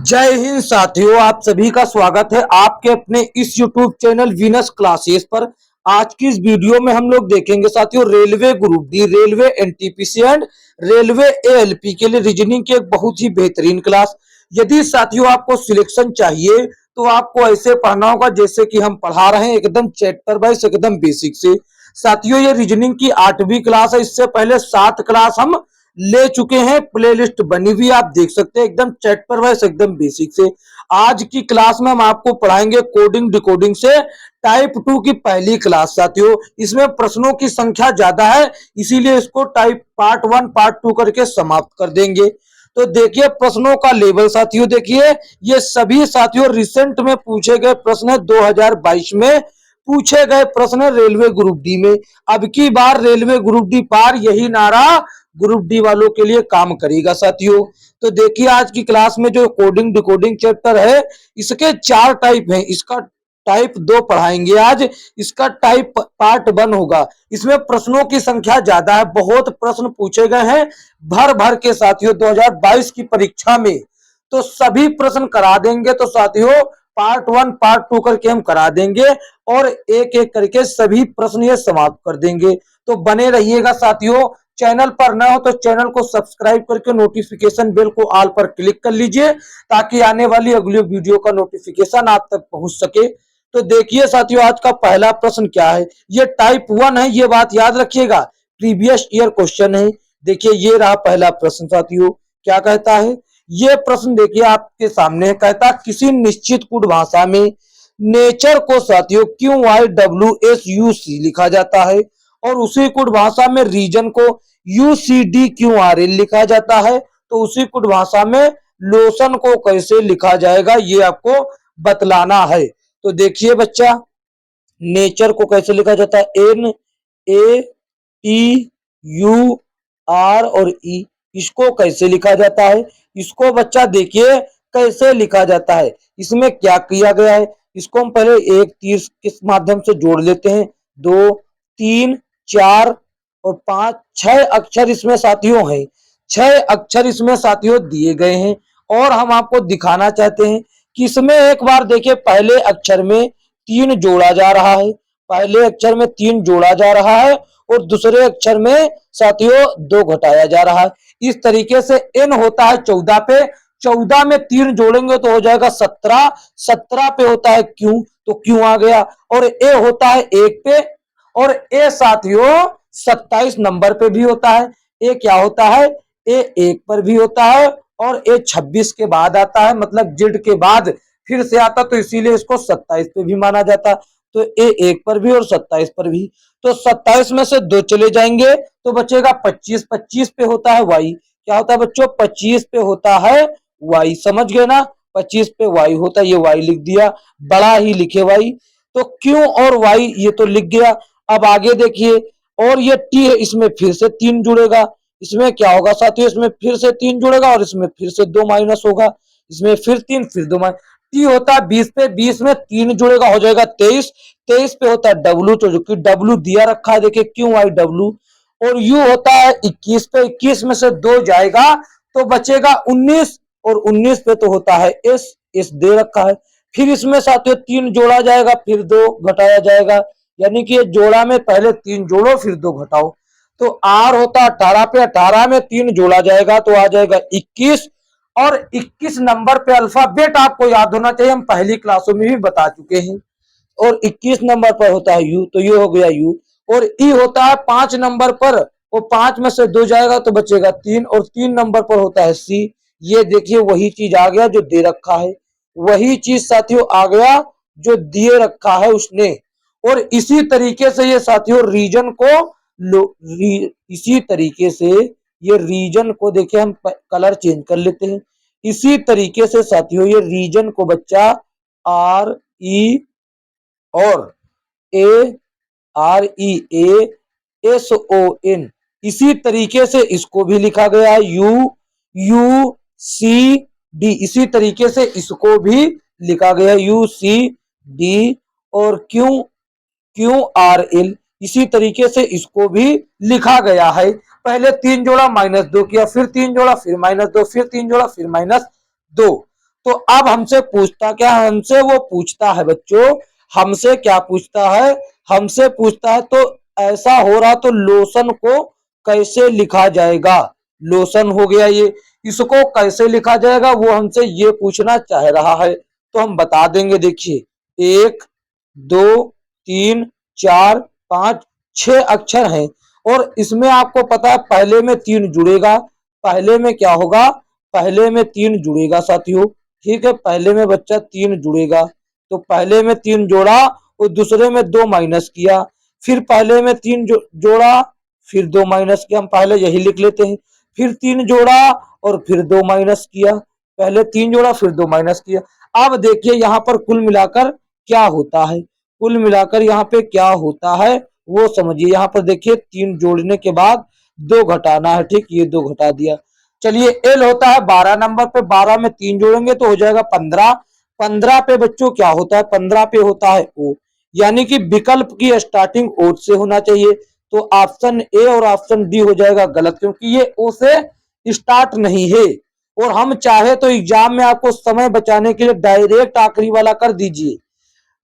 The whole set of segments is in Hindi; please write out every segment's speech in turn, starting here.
जय हिंद साथियों, आप सभी का स्वागत है आपके अपने इस YouTube चैनल वीनस क्लासेस पर। आज की इस वीडियो में हम लोग देखेंगे साथियों railway group D, railway NTPC and railway ALP के लिए रीजनिंग की एक बहुत ही बेहतरीन क्लास। यदि साथियों आपको सिलेक्शन चाहिए तो आपको ऐसे पढ़ना होगा जैसे कि हम पढ़ा रहे हैं, एकदम चैप्टर वाइज, एकदम बेसिक से। साथियों ये रीजनिंग की 8वीं क्लास है। इससे पहले 7 क्लास हम ले चुके हैं, प्लेलिस्ट बनी हुई आप देख सकते हैं, एकदम चैप्टर वाइज, एकदम बेसिक से। आज की क्लास में हम आपको पढ़ाएंगे कोडिंग डिकोडिंग से टाइप 2 की पहली क्लास। साथियों इसमें प्रश्नों की संख्या ज्यादा है, इसीलिए इसको टाइप पार्ट 1 पार्ट 2 करके समाप्त कर देंगे। तो देखिए प्रश्नों का लेवल साथियों, देखिए ये सभी साथियों रिसेंट में पूछे गए प्रश्न है। 2022 में पूछे गए प्रश्न रेलवे ग्रुप डी में। अब की बार रेलवे ग्रुप डी पार, यही नारा ग्रुप डी वालों के लिए काम करेगा साथियों। तो देखिए आज की क्लास में जो कोडिंग डिकोडिंग चैप्टर है, इसके 4 टाइप हैं। इसका टाइप 2 पढ़ाएंगे आज, इसका टाइप पार्ट 1 होगा। इसमें प्रश्नों की संख्या ज्यादा है, बहुत प्रश्न पूछे गए हैं भर भर के साथियों 2022 की परीक्षा में। तो सभी प्रश्न करा देंगे। तो साथियों पार्ट 1 पार्ट 2 करके हम करा देंगे और एक एक करके सभी प्रश्न ये समाप्त कर देंगे। तो बने रहिएगा साथियों। चैनल पर न हो तो चैनल को सब्सक्राइब करके नोटिफिकेशन बेल को ऑल पर क्लिक कर लीजिए, ताकि आने वाली अगली वीडियो का नोटिफिकेशन आप तक पहुंच सके। तो देखिए साथियों आज का पहला प्रश्न क्या है। ये टाइप 1 है, ये बात याद रखिएगा, प्रीवियस ईयर क्वेश्चन है। देखिए ये रहा पहला प्रश्न साथियों, क्या कहता है ये प्रश्न। देखिए आपके सामने कहता किसी निश्चित कोड भाषा में नेचर को साथियों QYWSUC लिखा जाता है और उसी कोड भाषा में रीजन को UCDQRL लिखा जाता है। तो उसी कोड भाषा में लोशन को कैसे लिखा जाएगा ये आपको बतलाना है। तो देखिए बच्चा, नेचर को कैसे लिखा जाता है, NATUR और E, इसको कैसे लिखा जाता है। इसको बच्चा देखिए कैसे लिखा जाता है। इसमें क्या किया गया है, इसको हम पहले एक तीर के माध्यम से जोड़ लेते हैं। 2 3 4 और 5 6 अक्षर इसमें साथियों हैं। 6 अक्षर इसमें साथियों दिए गए हैं और हम आपको दिखाना चाहते हैं कि इसमें एक बार देखिए पहले अक्षर में 3 जोड़ा जा रहा है, पहले अक्षर में 3 जोड़ा जा रहा है और दूसरे अक्षर में साथियों 2 घटाया जा रहा है। इस तरीके से n होता है 14 पे, 14 में 3 जोड़ेंगे तो हो जाएगा 17, 17 पे होता है Q, तो Q आ गया। और A होता है 1 पे और A साथियों 27 नंबर पे भी होता है। A क्या होता है, A 1 पर भी होता है और A 26 के बाद आता है, मतलब जेड के बाद फिर से आता, तो इसीलिए इसको 27 पे भी माना जाता। तो A 1 पर भी और 27 पर भी। तो 27 में से 2 चले जाएंगे तो बचेगा 25, 25 पे होता है Y। क्या होता है बच्चों, 25 पे होता है Y, समझ गए ना, 25 पे Y होता है, ये Y लिख दिया, बड़ा ही लिखे Y। तो Q और Y ये तो लिख गया। अब आगे देखिए, और ये T है, इसमें फिर से 3 जुड़ेगा। इसमें क्या होगा साथियों, इसमें फिर से 3 जुड़ेगा और इसमें फिर से 2 माइनस होगा, इसमें फिर 3 फिर 2 माइनस। T होता है 20 पे, 20 में 3 जुड़ेगा हो जाएगा 23, 23 पे होता है W, तो जो कि W दिया रखा है देखिए QYW। और U होता है 21 पे, 21 में से 2 जाएगा तो बचेगा 19 और 19 पे तो होता है S दे रखा है। फिर इसमें साथियों 3 जोड़ा जाएगा फिर 2 घटाया जाएगा, यानी कि ये जोड़ा में पहले 3 जोड़ो फिर 2 घटाओ। तो R होता है 18 पे, 18 में 3 जोड़ा जाएगा तो आ जाएगा 21 और 21 नंबर पे अल्फाबेट आपको याद होना चाहिए, हम पहली क्लासों में भी बता चुके हैं। और 21 नंबर पर होता है U, तो ये हो गया U। और E होता है 5 नंबर पर, वो 5 में से 2 जाएगा तो बचेगा 3 और 3 नंबर पर होता है C। ये देखिए वही चीज आ गया जो दे रखा है, वही चीज साथियों आ गया जो दिए रखा है उसने। और इसी तरीके से ये साथियों रीजन को इसी तरीके से ये रीजन को देखिए, हम कलर चेंज कर लेते हैं। इसी तरीके से साथियों ये रीजन को बच्चा RE और AREASON, इसी तरीके से इसको भी लिखा गया है UUCD, इसी तरीके से इसको भी लिखा गया है UCD। और QRL, इसी तरीके से इसको भी लिखा गया है। पहले 3 जोड़ा -2 किया, फिर 3 जोड़ा, फिर -2, फिर 3 जोड़ा, फिर -2। तो अब हमसे पूछता क्या, हमसे वो पूछता है बच्चों, हमसे क्या पूछता है, हमसे पूछता है तो ऐसा हो रहा तो लोशन को कैसे लिखा जाएगा, लोशन हो गया ये, इसको कैसे लिखा जाएगा वो हमसे ये पूछना चाह रहा है। तो हम बता देंगे, देखिए 1 2 3 4 5 6 अक्षर हैं और इसमें आपको पता है पहले में 3 जुड़ेगा, पहले में क्या होगा, पहले में 3 जुड़ेगा साथियों, ठीक है, पहले में बच्चा 3 जुड़ेगा, तो पहले में 3 जोड़ा और दूसरे में 2 माइनस किया, फिर पहले में 3 जोड़ा, फिर 2 माइनस किया, हम पहले यही लिख लेते हैं, फिर 3 जोड़ा और फिर 2 माइनस किया, पहले 3 जोड़ा फिर 2 माइनस किया। अब देखिए यहाँ पर कुल मिलाकर क्या होता है, कुल मिलाकर यहाँ पे क्या होता है वो समझिए। यहाँ पर देखिए 3 जोड़ने के बाद 2 घटाना है, ठीक, ये 2 घटा दिया। चलिए एल होता है 12 नंबर पे, 12 में 3 जोड़ेंगे तो हो जाएगा 15, 15 पे बच्चों क्या होता है, 15 पे होता है ओ, यानी कि विकल्प की स्टार्टिंग ओ से होना चाहिए, तो ऑप्शन ए और ऑप्शन डी हो जाएगा गलत, क्योंकि ये ओ से स्टार्ट नहीं है। और हम चाहे तो एग्जाम में आपको समय बचाने के लिए डायरेक्ट आखिरी वाला कर दीजिए,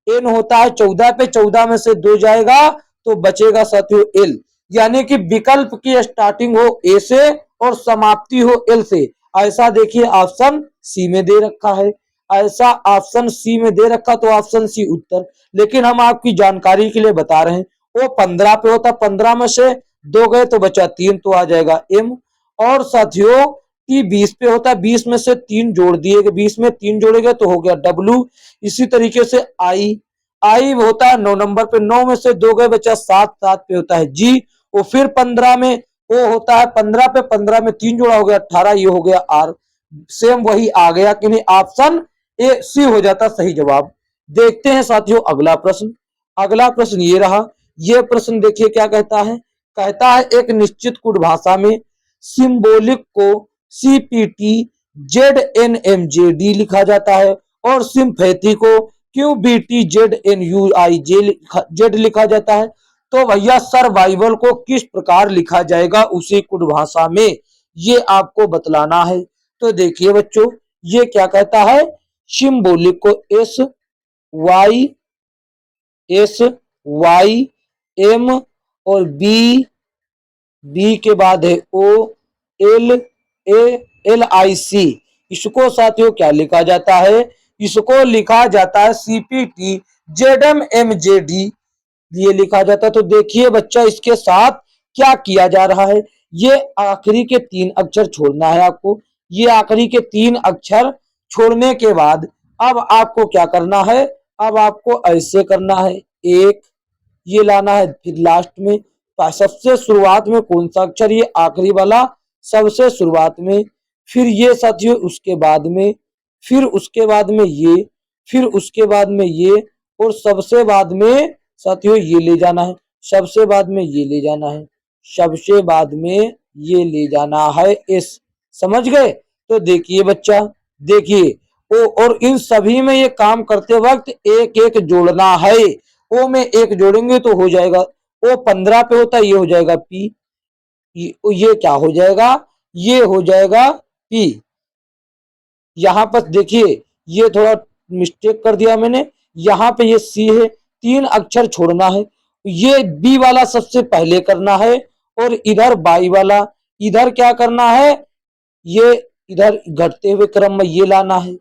एन होता है 14 पे, 14 में से 2 जाएगा तो बचेगा साथियों एल, यानी कि विकल्प की स्टार्टिंग हो ए से और समाप्ति हो एल से, ऐसा देखिए ऑप्शन सी में दे रखा है, ऐसा ऑप्शन सी में दे रखा, तो ऑप्शन सी उत्तर। लेकिन हम आपकी जानकारी के लिए बता रहे हैं वो 15 पे होता, 15 में से 2 गए तो बचा 3, तो आ जाएगा एम। और साथियों टी 20 पे होता है, 20 में से 3 जोड़ दिए, 20 में 3 जोड़ेंगे तो हो गया डब्लू। इसी तरीके से आई, आई होता है 9 नंबर पे, 9 में से 2 गए बचा 7, 7 पे होता है जी। और फिर 15 में ओ होता है, 15 पे 15 में 3 जोड़ा हो गया 18, ये हो गया आर, सेम वही आ गया कि नहीं, ऑप्शन ए सी हो जाता सही जवाब। देखते हैं साथियों अगला प्रश्न, अगला प्रश्न ये रहा, ये प्रश्न देखिए क्या कहता है, कहता है एक निश्चित कुट भाषा में सिंबॉलिक को सीपीटी जेड लिखा जाता है और सिंपैथी को क्यूबीटी जेड लिखा जाता है, तो भैया सर्वाइवल को किस प्रकार लिखा जाएगा उसी कुट भाषा में, ये आपको बतलाना है। तो देखिए बच्चों ये क्या कहता है, सिंबॉलिक को वाई एस वाई एम और बी के बाद है ओ एल एल आई सी, इसको साथियों क्या लिखा जाता है, इसको लिखा जाता है सीपीटी जेड ये लिखा जाता है। तो देखिए बच्चा इसके साथ क्या किया जा रहा है, ये आखिरी के 3 अक्षर छोड़ना है आपको, ये आखिरी के 3 अक्षर छोड़ने के बाद अब आपको क्या करना है, अब आपको ऐसे करना है, एक ये लाना है, फिर लास्ट में सबसे शुरुआत में कौन सा अक्षर, ये आखिरी वाला सबसे शुरुआत में, फिर ये साथियों उसके बाद में, फिर उसके बाद में ये, फिर उसके बाद में ये, और सबसे बाद में साथियों ये ले जाना है, सबसे बाद में ये ले जाना है, सबसे बाद में ये ले जाना है इस, समझ गए। तो देखिए बच्चा, देखिए ओ और इन सभी में ये काम करते वक्त एक एक जोड़ना है, ओ में एक जोड़ेंगे तो हो जाएगा ओ 15 पे होता है, ये हो जाएगा पी, ये क्या हो जाएगा, ये हो जाएगा पी। यहां पर देखिए ये थोड़ा मिस्टेक कर दिया मैंने, यहां पे ये सी है, 3 अक्षर छोड़ना है, ये बी वाला सबसे पहले करना है और इधर बाई वाला इधर क्या करना है, ये इधर घटते हुए क्रम में ये लाना है।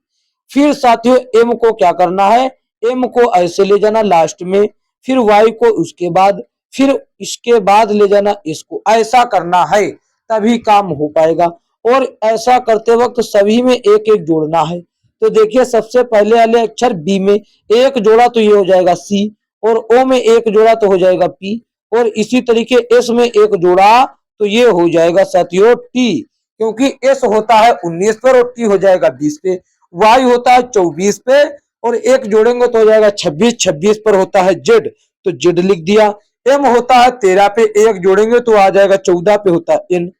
फिर साथियों एम को क्या करना है, एम को ऐसे ले जाना लास्ट में, फिर वाई को उसके बाद, फिर इसके बाद ले जाना इसको, ऐसा करना है तभी काम हो पाएगा। और ऐसा करते वक्त सभी में एक एक जोड़ना है। तो देखिए सबसे पहले वाले अक्षर बी में एक जोड़ा तो ये हो जाएगा सी, और ओ में एक जोड़ा तो हो जाएगा पी, और इसी तरीके एस में एक जोड़ा तो ये हो जाएगा साथियों टी, क्योंकि एस होता है 19 पर और टी हो जाएगा 20 पे, वाई होता है 24 पे और एक जोड़ेंगे तो हो जाएगा 26, 26 पर होता है जेड, तो जेड लिख दिया। एम होता है 13 पे, एक जोड़ेंगे तो आ जाएगा 14 पे होता है एन।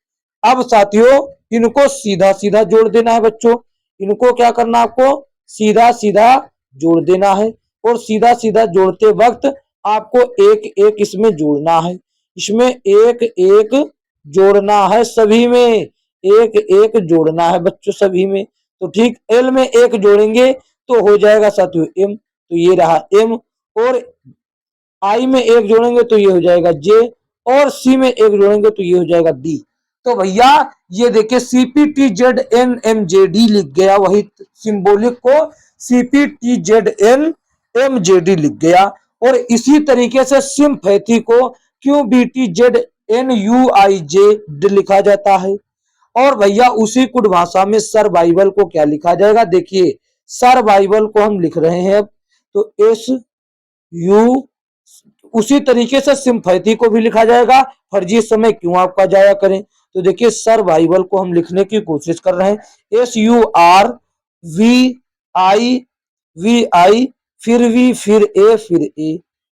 अब साथियों इनको सीधा सीधा जोड़ देना है बच्चों, इनको क्या करना आपको सीधा सीधा जोड़ देना है, और सीधा सीधा जोड़ते वक्त आपको एक एक इसमें जोड़ना है, इसमें एक एक जोड़ना है, सभी में एक एक जोड़ना है बच्चों सभी में। तो ठीक एल में एक जोड़ेंगे तो हो जाएगा साथियों एम, तो ये रहा एम, और आई में एक जोड़ेंगे तो ये हो जाएगा जे, और सी में एक जोड़ेंगे तो ये हो जाएगा डी। तो भैया ये देखिए CPT Z N M J D लिख गया, वही सिंबॉलिक को CPT Z N M J D लिख गया। और इसी तरीके से सिम्पैथी को Q B T Z N U I J लिखा जाता है। और भैया उसी कुछ भाषा में सर्वाइवल को क्या लिखा जाएगा, देखिए सर्वाइवल को हम लिख रहे हैं अब, तो एस यू, उसी तरीके से सिम्पैथी को भी लिखा जाएगा, फर्जी समय क्यों आपका जाया करें। तो देखिए सर्वाइवल को हम लिखने की कोशिश कर रहे हैं, एस यू आर वी आई फिर वी फिर ए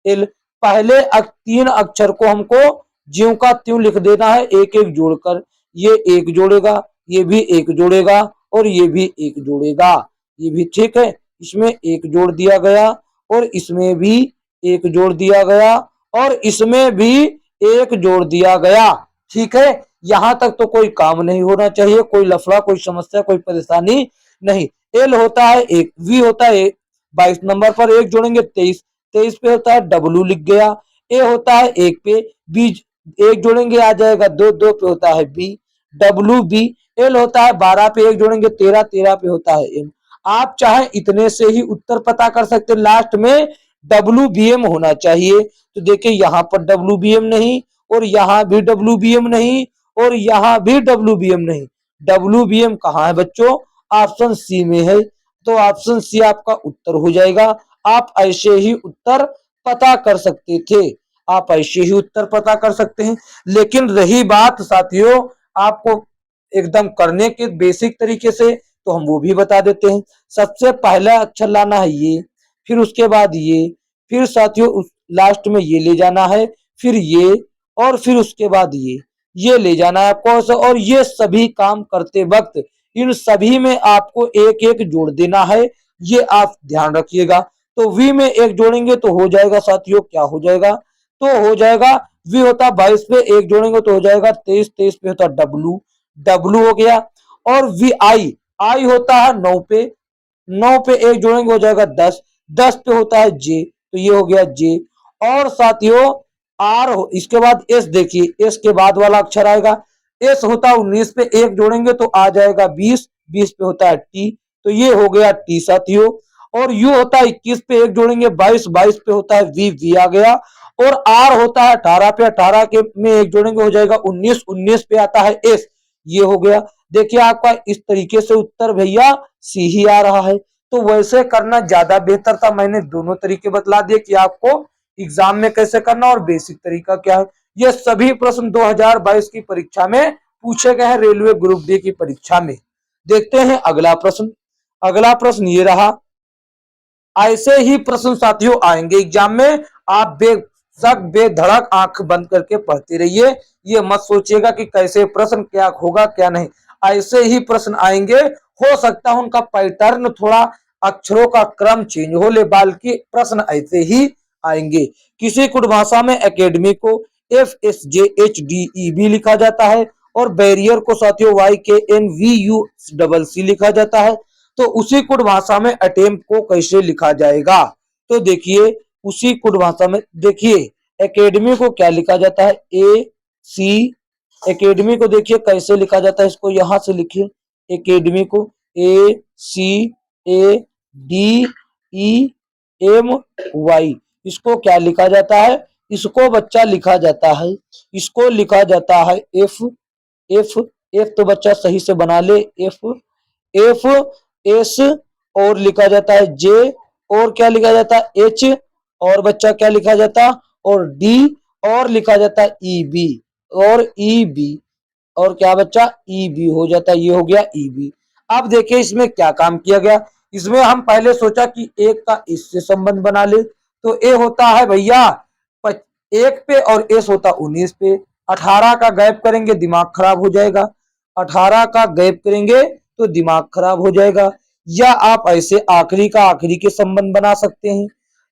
एल, पहले तीन अक्षर को हमको ज्यों का त्यों लिख देना है एक एक जोड़कर, ये एक जोड़ेगा, ये भी एक जोड़ेगा, और ये भी एक जोड़ेगा, ये भी ठीक है, इसमें एक जोड़ दिया गया, और इसमें भी एक जोड़ दिया गया, और इसमें भी एक जोड़ दिया गया। ठीक है, यहां तक तो कोई काम नहीं होना चाहिए, कोई लफड़ा, कोई समस्या, कोई परेशानी नहीं। एल होता है एक, वी होता है 22 नंबर पर एक जोड़ेंगे 23, 23 पे होता है डब्लू लिख गया, ए होता है एक पे, बी एक जोड़ेंगे आ जाएगा दो, दो पे होता है बी डब्लू बी, एल होता है 12 पे एक जोड़ेंगे 13, 13 पे होता है एम। आप चाहे इतने से ही उत्तर पता कर सकते, लास्ट में डब्ल्यू बी एम होना चाहिए। तो देखिए यहाँ पर डब्ल्यू बी एम नहीं, और यहाँ भी डब्ल्यू बी एम नहीं, और यहाँ भी डब्ल्यू बी एम नहीं, डब्ल्यू बी एम कहाँ है बच्चों, ऑप्शन सी में है, तो ऑप्शन सी आपका उत्तर हो जाएगा। आप ऐसे ही उत्तर पता कर सकते थे, आप ऐसे ही उत्तर पता कर सकते हैं। लेकिन रही बात साथियों आपको एकदम करने के बेसिक तरीके से, तो हम वो भी बता देते हैं। सबसे पहला अक्षर लाना है ये, फिर उसके बाद ये, फिर साथियों लास्ट में ये ले जाना है, फिर ये, और फिर उसके बाद ये ले जाना है आपको। और ये सभी काम करते वक्त इन सभी में आपको एक एक जोड़ देना है, ये आप ध्यान रखिएगा। तो वी में एक जोड़ेंगे तो हो जाएगा साथियों, क्या हो जाएगा, तो हो जाएगा वी होता 22 पे एक जोड़ेंगे तो हो जाएगा 23, 23 पे होता डब्लू, डब्लू हो गया। और वी आई, आई होता है 9 पे, 9 पे एक जोड़ेंगे हो जाएगा 10, 10 पे होता है जे, तो ये हो गया जे। और साथियों आर, इसके बाद एस, देखिए एस के बाद वाला अक्षर आएगा, एस होता है 19 पे एक जोड़ेंगे तो आ जाएगा 20, 20 पे होता है टी, तो ये हो गया टी साथियों। और यू होता है 21 पे एक जोड़ेंगे 22, 22 पे होता है वी आ गया। और आर होता है 18 पे, 18 के में एक जोड़ेंगे हो जाएगा 19, 19 पे आता है एस, ये हो गया। देखिए आपका इस तरीके से उत्तर भैया सी ही आ रहा है। तो वैसे करना ज्यादा बेहतर था, मैंने दोनों तरीके बतला दिए कि आपको एग्जाम में कैसे करना और बेसिक तरीका क्या है। ये सभी प्रश्न 2022 की परीक्षा में पूछे गए हैं, रेलवे ग्रुप डी की परीक्षा में। देखते हैं अगला प्रश्न, अगला प्रश्न ये रहा। ऐसे ही प्रश्न साथियों आएंगे एग्जाम में, आप बेशक बेधड़क आंख बंद करके पढ़ते रहिए, ये मत सोचिएगा कि कैसे प्रश्न क्या होगा क्या नहीं, ऐसे ही प्रश्न आएंगे। हो सकता है उनका पैटर्न थोड़ा अक्षरों का क्रम चेंज हो ले, बल्कि प्रश्न ऐसे ही आएंगे। किसी कुछ भाषा में एकेडमी को FSJHDE भी लिखा जाता है, और बैरियर को साथियों YKNVUCC लिखा जाता है। तो उसी कुट भाषा में अटेम्प्ट को कैसे लिखा जाएगा, तो देखिए उसी कुट भाषा में देखिए एकेडमी को क्या लिखा जाता है, AC, एकेडमी को देखिए कैसे लिखा जाता है, इसको यहां से लिखिए, एकेडमी को ACADEMY, इसको क्या लिखा जाता है, इसको बच्चा लिखा जाता है, इसको लिखा जाता है एफ, एफ तो बच्चा सही से बना ले, एफ एस, और लिखा जाता है जे, और क्या लिखा जाता है एच, और बच्चा क्या लिखा जाता, और डी, और लिखा जाता है ईबी, और ईबी, और क्या बच्चा ईबी हो जाता है, ये हो गया ईबी। अब देखिए इसमें क्या काम किया गया, इसमें हम पहले सोचा कि एक का इससे संबंध बना ले, तो ए होता है भैया 1 पे और एस होता 19 पे, 18 का गैप करेंगे दिमाग खराब हो जाएगा, 18 का गैप करेंगे तो दिमाग खराब हो जाएगा। या आप ऐसे आखिरी का आखिरी के संबंध बना सकते हैं,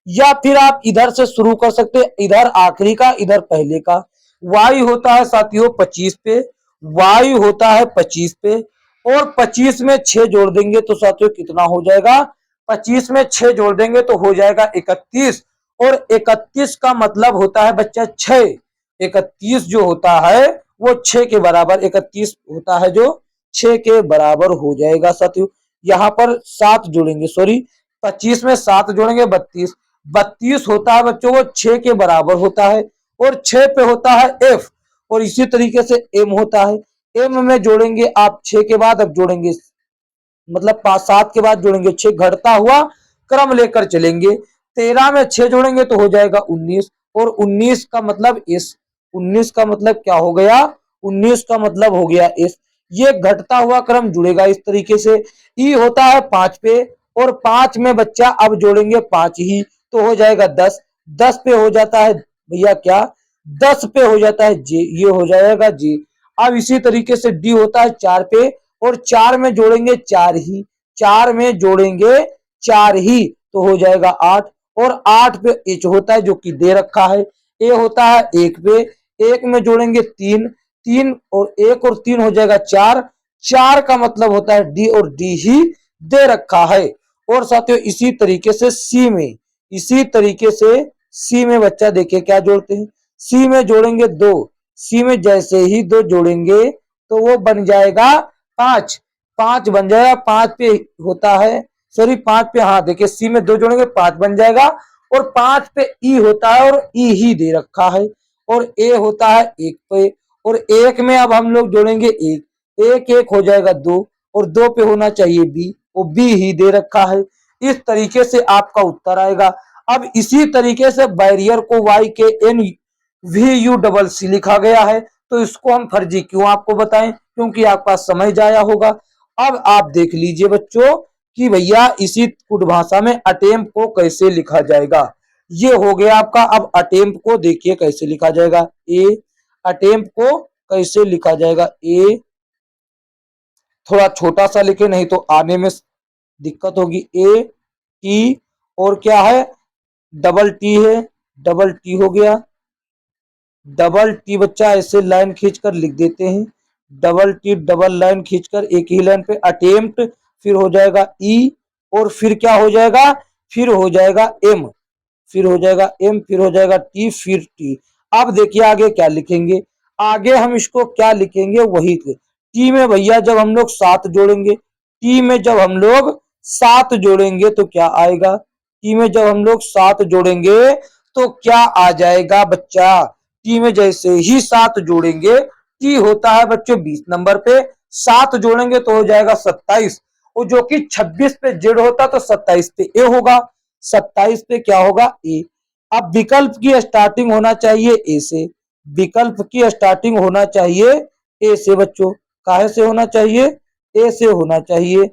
या फिर आप इधर से शुरू कर सकते हैं, इधर आखिरी का इधर पहले का। वाई होता है साथियों 25 पे, वाई होता है 25 पे, और 25 में 6 जोड़ देंगे तो साथियों कितना हो जाएगा, 25 में 6 जोड़ देंगे तो हो जाएगा 31। और 31 का मतलब होता है बच्चा 6। 31 जो होता है वो 6 के बराबर 31 होता है, जो 6 के बराबर हो जाएगा साथियों। यहाँ पर 7 जोड़ेंगे, सॉरी 25 में 7 जोड़ेंगे 32। 32 होता है बच्चों वो 6 के बराबर होता है, और 6 पे होता है एफ। और इसी तरीके से एम होता है, एम में जोड़ेंगे आप 6 के बाद, अब जोड़ेंगे मतलब 7 के बाद जोड़ेंगे 6, घटता हुआ क्रम लेकर चलेंगे। 13 में 6 जोड़ेंगे तो हो जाएगा 19, और 19 का मतलब इस, 19 का मतलब क्या हो गया, 19 का मतलब हो गया इस। ये घटता हुआ क्रम जुड़ेगा इस तरीके से। ई होता है 5 पे, और 5 में बच्चा अब जोड़ेंगे 5 ही तो हो जाएगा 10। 10 पे हो जाता है भैया क्या, 10 पे हो जाता है जे, ये हो जाएगा जी। अब इसी तरीके से डी होता है 4 पे, और 4 में जोड़ेंगे 4 ही, 4 में जोड़ेंगे 4 ही तो हो जाएगा 8। और 8 पे एच होता है जो कि दे रखा है। ए होता है 1 पे, 1 में जोड़ेंगे 3, 3 और 1 और 3 हो जाएगा 4। 4 का मतलब होता है डी, और डी ही दे रखा है। और साथियों इसी तरीके से सी में, इसी तरीके से सी में बच्चा देखिए क्या जोड़ते हैं। सी में जोड़ेंगे 2, सी में जैसे ही 2 जोड़ेंगे तो वो बन जाएगा 5, 5 बन जाएगा। 5 पे होता है, सॉरी 5 पे, हाँ देखिए सी में 2 जोड़ेंगे 5 बन जाएगा। और 5 पे ई होता है, और ई ही दे रखा है। और ए होता है 1 पे, और 1 में अब हम लोग जोड़ेंगे 1, 1 1 हो जाएगा 2, और 2 पे होना चाहिए बी, वो बी ही दे रखा है। इस तरीके से आपका उत्तर आएगा। अब इसी तरीके से बैरियर को Y K N V U double C लिखा गया है, तो इसको हम फर्जी क्यों आपको बताएं, क्योंकि आपका समय जाया होगा। अब आप देख लीजिए बच्चों कि भैया इसी कुट भाषा में अटेम्प को कैसे लिखा जाएगा। ये हो गया आपका। अब अटेम्प को देखिए कैसे लिखा जाएगा। ए, अटेम्प को कैसे लिखा जाएगा, ए थोड़ा छोटा सा लिखे नहीं तो आने में दिक्कत होगी। ए टी और क्या है, डबल टी है, डबल टी हो गया। डबल टी बच्चा ऐसे लाइन खींचकर लिख देते हैं, डबल टी डबल लाइन खींचकर एक ही लाइन पे अटेम्प्ट, फिर हो जाएगा ई, और फिर क्या हो जाएगा, फिर हो जाएगा एम, फिर हो जाएगा एम, फिर हो जाएगा टी, फिर टी। अब देखिए आगे क्या लिखेंगे, आगे हम इसको क्या लिखेंगे वही टी में भैया जब हम लोग 7 जोड़ेंगे, टी में जब हम लोग 7 जोड़ेंगे तो क्या आएगा, टी में जब हम लोग 7 जोड़ेंगे तो क्या आ जाएगा बच्चा, टी में जैसे ही 7 जोड़ेंगे, टी होता है बच्चों 20 नंबर पे, 7 जोड़ेंगे तो हो जाएगा 27, और जो कि 26 पे जेड होता तो 27 पे ए होगा, 27 पे क्या होगा ए। अब विकल्प की स्टार्टिंग होना चाहिए ए से, विकल्प की स्टार्टिंग होना चाहिए ए से बच्चों, काहे से होना चाहिए, ए से होना चाहिए,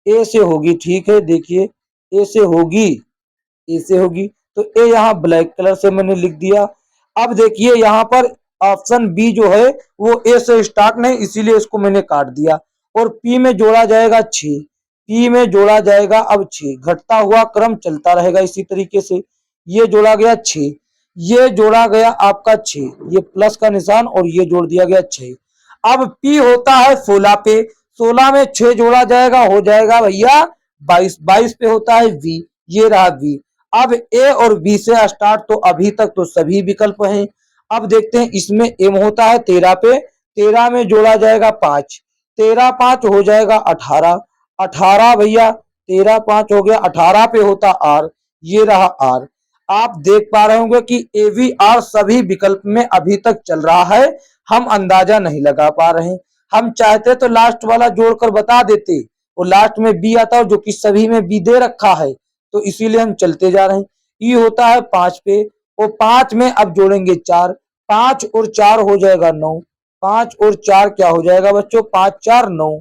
ए से होगी, ठीक है देखिए ए से होगी, ए से होगी, तो ए यहाँ ब्लैक कलर से मैंने लिख दिया। अब देखिए यहाँ पर ऑप्शन बी जो है वो ए से स्टार्ट नहीं, इसीलिए इसको मैंने काट दिया। और पी में जोड़ा जाएगा 6, पी में जोड़ा जाएगा अब 6, घटता हुआ क्रम चलता रहेगा इसी तरीके से। ये जोड़ा गया 6, ये जोड़ा गया आपका 6, ये प्लस का निशान, और ये जोड़ दिया गया 6। अब पी होता है 16 पे, 16 में 6 जोड़ा जाएगा हो जाएगा भैया 22, 22 पे होता है वी, ये रहा वी। अब ए और बी से स्टार्ट, तो अभी तक तो सभी विकल्प हैं। अब देखते हैं इसमें एम होता है 13 पे, 13 में जोड़ा जाएगा 5, 13 5 हो जाएगा 18, 18 भैया 13 5 हो गया, 18 पे होता आर, ये रहा आर। आप देख पा रहे होंगे कि ए वी आर सभी विकल्प में अभी तक चल रहा है, हम अंदाजा नहीं लगा पा रहे हैं। हम चाहते तो लास्ट वाला जोड़कर बता देते, और लास्ट में बी आता है जो कि सभी में बी दे रखा है, तो इसीलिए हम चलते जा रहे हैं। ई होता है 5 पे, और 5 में अब जोड़ेंगे 4, 5 और 4 हो जाएगा 9, 5 और 4 क्या हो जाएगा बच्चों, 5 4 9,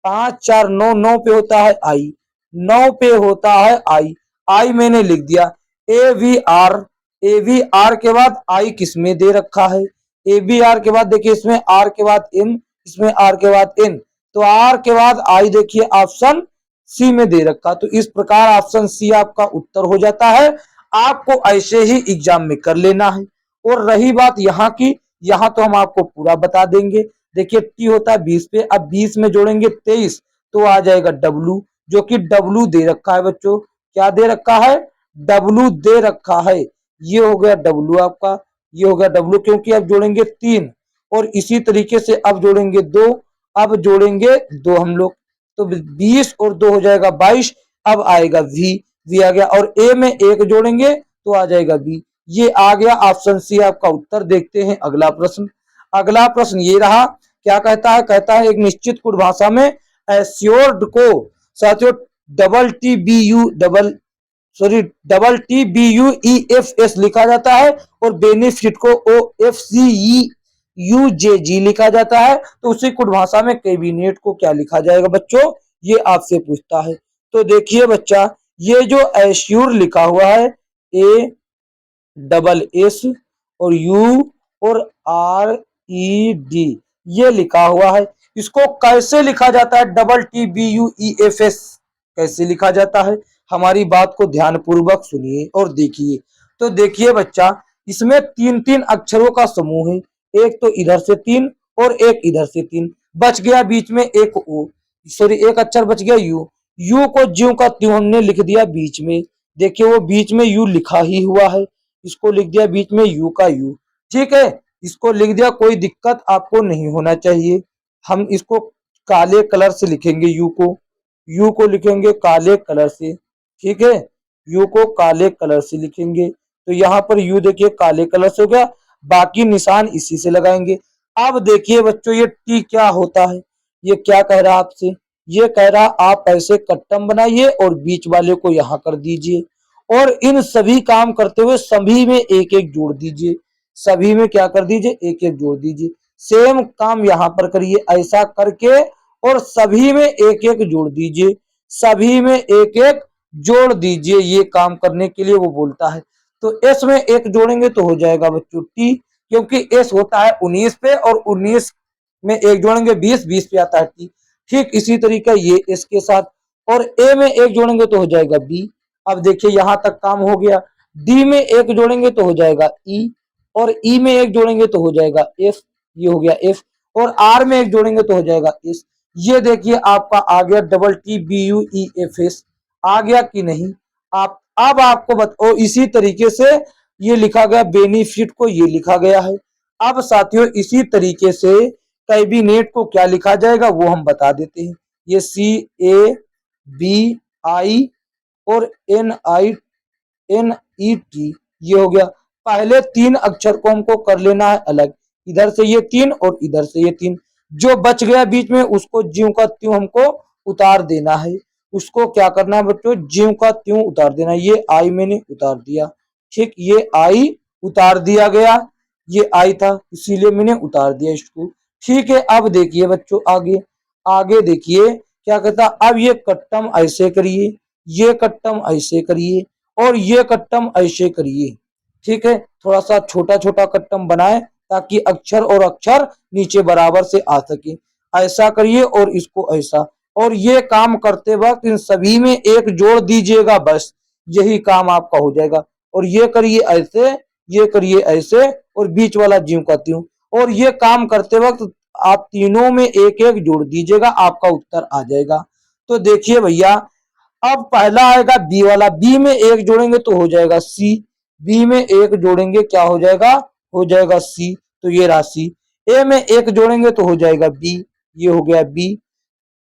5 4 9, 9 पे होता है आई, 9 पे होता है आई, आई मैंने लिख दिया। A V R, A V R के बाद आई किसमें दे रखा है, ए बी आर के बाद देखिए इसमें आर के बाद एम, इसमें आर के बाद एन, तो आर के बाद आई देखिए ऑप्शन सी में दे रखा, तो इस प्रकार ऑप्शन सी आपका उत्तर हो जाता है। आपको ऐसे ही एग्जाम में कर लेना है। और रही बात यहाँ की, यहाँ तो हम आपको पूरा बता देंगे, देखिए टी होता है 20 पे, अब 20 में जोड़ेंगे 23 तो आ जाएगा डब्लू, जो कि डब्लू दे रखा है बच्चों। क्या दे रखा है? डब्लू दे रखा है। ये हो गया डब्लू आपका, ये हो गया डब्लू, क्योंकि अब जोड़ेंगे 3 और इसी तरीके से अब जोड़ेंगे 2, अब जोड़ेंगे 2 हम लोग, तो 20 और 2 हो जाएगा 22। अब आएगा वी आ गया, और ए में 1 जोड़ेंगे तो आ जाएगा बी। ये आ गया ऑप्शन सी आपका उत्तर। देखते हैं अगला प्रश्न। अगला प्रश्न ये रहा, क्या कहता है? कहता है एक निश्चित कुट भाषा में एश्योर्ड को साथियों double T B U E F S लिखा जाता है और बेनिफिट को O F C E U जे जी लिखा जाता है, तो उसी कुट भाषा में कैबिनेट को क्या लिखा जाएगा बच्चों? ये आपसे पूछता है। तो देखिए बच्चा, ये जो एश्योर लिखा हुआ है, ए डबल एस और यू और आर ई डी, ये लिखा हुआ है, इसको कैसे लिखा जाता है? Double T B U E F S कैसे लिखा जाता है? हमारी बात को ध्यानपूर्वक सुनिए और देखिए। तो देखिए बच्चा, इसमें 3-3 अक्षरों का समूह है, एक तो इधर से 3 और एक इधर से 3, बच गया बीच में एक ओ, सॉरी एक अक्षर बच गया यू। यू को ज्यों का त्यों हमने लिख दिया बीच में, देखिए वो बीच में यू लिखा ही हुआ है, इसको लिख दिया बीच में यू का यू, ठीक है, इसको लिख दिया, कोई दिक्कत आपको नहीं होना चाहिए। हम इसको काले कलर से लिखेंगे, यू को लिखेंगे काले कलर से, ठीक है, यू को काले कलर से लिखेंगे। तो यहाँ पर यू देखिए काले कलर से हो गया, बाकी निशान इसी से लगाएंगे। अब देखिए बच्चों, ये टी क्या होता है? ये क्या कह रहा है आपसे? ये कह रहा आप ऐसे कट्टम बनाइए और बीच वाले को यहाँ कर दीजिए, और इन सभी काम करते हुए सभी में एक एक जोड़ दीजिए, सभी में क्या कर दीजिए? एक एक जोड़ दीजिए। सेम काम यहाँ पर करिए, ऐसा करके और सभी में एक एक जोड़ दीजिए, सभी में एक एक जोड़ दीजिए। ये काम करने के लिए वो बोलता है। तो एस में एक जोड़ेंगे तो हो जाएगा बच्चों टी, क्योंकि एस होता है 19 पे और 19 में एक जोड़ेंगे 20, 20 पे आता है टी। ठीक इसी तरीके ये एस के साथ, और ए में एक जोड़ेंगे तो हो जाएगा बी। अब देखिए यहां तक काम हो गया। डी में एक जोड़ेंगे तो हो जाएगा ई, और ई में एक जोड़ेंगे तो हो जाएगा एफ, ये हो गया एफ, और आर में एक जोड़ेंगे तो हो जाएगा एस। ये देखिए आपका आ गया double T B U E F S, आ गया कि नहीं? आप अब आपको बताओ, इसी तरीके से ये लिखा गया, बेनिफिट को ये लिखा गया है। अब साथियों इसी तरीके से कैबिनेट को क्या लिखा जाएगा वो हम बता देते हैं। ये सी ए बी आई और NIT ये हो गया। पहले 3 अक्षर को हमको कर लेना है अलग, इधर से ये 3 और इधर से ये 3, जो बच गया बीच में उसको ज्यों का त्यों हमको उतार देना है। उसको क्या करना है बच्चों? ज्यों का त्यों उतार देना। ये आई मैंने उतार दिया, ठीक, ये आई उतार दिया गया, ये आई था इसीलिए मैंने उतार दिया इसको, ठीक है। अब देखिए बच्चों आगे, आगे देखिए क्या कहता, अब ये कट्टम ऐसे करिए, ये कट्टम ऐसे करिए, और ये कट्टम ऐसे करिए, ठीक है। थोड़ा सा छोटा छोटा कट्टम बनाए ताकि अक्षर और अक्षर नीचे बराबर से आ सके, ऐसा करिए और इसको ऐसा, और ये काम करते वक्त इन सभी में एक जोड़ दीजिएगा, बस यही काम आपका हो जाएगा। और ये करिए ऐसे, ये करिए ऐसे, और बीच वाला ज्यों का त्यों, और ये काम करते वक्त आप तीनों में एक एक जोड़ दीजिएगा, आपका उत्तर आ जाएगा। तो देखिए भैया, अब पहला आएगा बी वाला, बी में एक जोड़ेंगे तो हो जाएगा सी, बी में एक जोड़ेंगे क्या हो जाएगा? हो जाएगा सी, तो ये राशि। ए में एक जोड़ेंगे तो हो जाएगा बी, ये हो गया बी।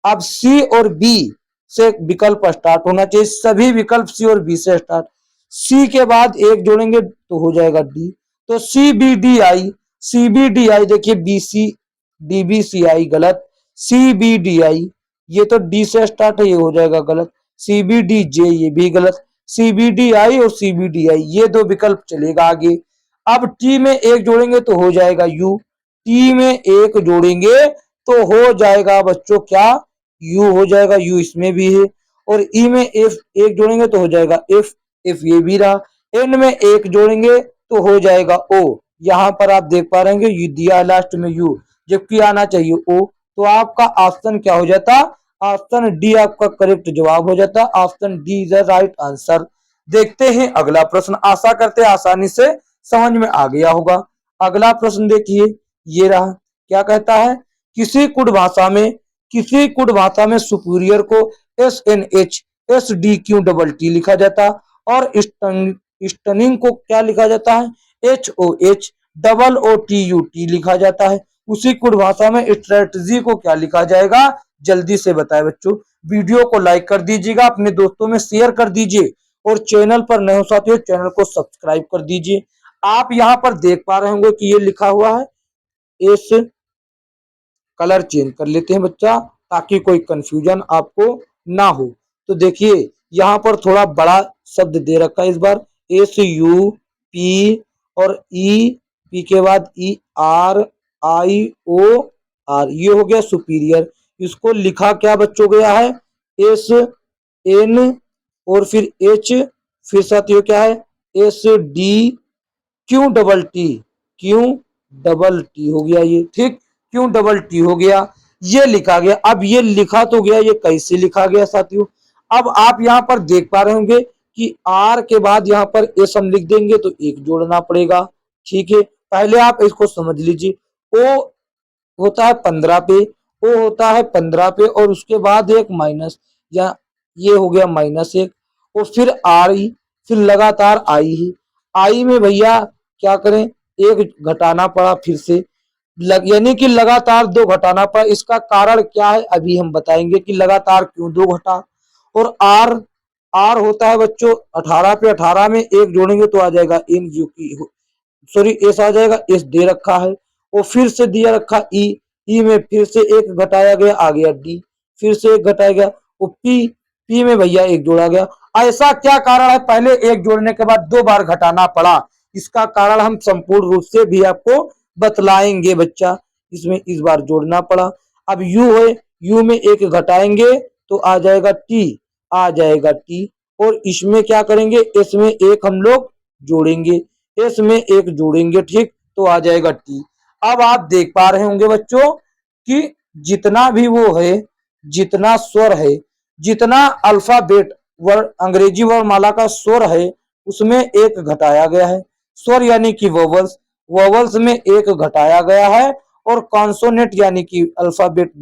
अब सी और बी से विकल्प स्टार्ट होना चाहिए, सभी विकल्प सी और बी से स्टार्ट। सी के बाद एक जोड़ेंगे तो हो जाएगा डी, तो C B D I, C B D I, देखिए B C D B C I गलत, सी बी डी आई ये तो डी से स्टार्ट है, ये हो जाएगा गलत। सी बी डी जे ये भी गलत, सी बी डी आई और सी बी डी आई ये 2 विकल्प चलेगा आगे। अब टी में एक जोड़ेंगे तो हो जाएगा यू, टी में एक जोड़ेंगे तो हो जाएगा बच्चों क्या? यू हो जाएगा, यू इसमें भी है। और ई में एफ एक जोड़ेंगे तो हो जाएगा एफ, एफ ये भी रहा। एन में एक जोड़ेंगे तो हो जाएगा ओ, यहाँ पर आप देख पा रहे हैं यू दिया लास्ट में यू, जबकि आना चाहिए ओ। तो आपका ऑप्शन क्या हो जाता? ऑप्शन डी आपका करेक्ट जवाब हो जाता, option D is the right answer. देखते हैं अगला प्रश्न, आशा करते हैं आसानी से समझ में आ गया होगा। अगला प्रश्न देखिए, ये रहा, क्या कहता है? किसी कुड भाषा में सुपीरियर को SNH SDQ लिखा जाता है, और स्टनिंग को क्या लिखा जाता है, HOHOOTUT लिखा जाता है। उसी कुड भाषा में स्ट्रेटजी को क्या लिखा जाएगा, जल्दी से बताए बच्चों। वीडियो को लाइक कर दीजिएगा, अपने दोस्तों में शेयर कर दीजिए, और चैनल पर नए हो साथियों चैनल को सब्सक्राइब कर दीजिए। आप यहाँ पर देख पा रहे होंगे कि ये लिखा हुआ है, इस कलर चेंज कर लेते हैं बच्चा, ताकि कोई कंफ्यूजन आपको ना हो। तो देखिए यहाँ पर थोड़ा बड़ा शब्द दे रखा है इस बार, SUP और पी के बाद ERIOR, ये हो गया सुपीरियर। इसको लिखा क्या बच्चों गया है, SN और फिर H, फिर साथियों क्या है, QTT हो गया ये, ठीक, QTT हो गया, ये लिखा गया। अब ये लिखा तो गया, ये कैसे लिखा गया साथियों। अब आप यहाँ पर देख पा रहे होंगे कि R के बाद यहाँ पर S हम लिख देंगे तो एक जोड़ना पड़ेगा, ठीक है। पहले आप इसको समझ लीजिए, O होता है 15 पे, O होता है 15 पे, और उसके बाद एक माइनस, या ये हो गया -1, और फिर R, फिर लगातार I में भैया क्या करें, एक घटाना पड़ा फिर से, यानी कि लगातार 2 घटाना पड़ा। इसका कारण क्या है अभी हम बताएंगे कि लगातार क्यों 2 घटा। और R होता है बच्चों 18 पे, 18 में एक जोड़ेंगे तो आ जाएगा S आ जाएगा, S दे रखा है, और फिर से दिया रखा E में फिर से एक घटाया गया, आ गया D, फिर से एक घटाया गया, और P में भैया एक जोड़ा गया। ऐसा क्या कारण है, पहले एक जोड़ने के बाद 2 बार घटाना पड़ा, इसका कारण हम संपूर्ण रूप से भी आपको बतलाएंगे बच्चा। इसमें इस बार जोड़ना पड़ा। अब U है, U में एक घटाएंगे तो आ जाएगा T, और इसमें क्या करेंगे, S में एक हम लोग जोड़ेंगे, S में एक जोड़ेंगे, ठीक, तो आ जाएगा T। अब आप देख पा रहे होंगे बच्चों कि जितना भी वो है, जितना स्वर है, जितना अल्फाबेट अंग्रेजी वर्णमाला का स्वर है, उसमें एक घटाया गया है। स्वर यानी कि वोवल्स में एक घटाया गया है, और कॉन्सोनेंट यानी कि अल्फाबेट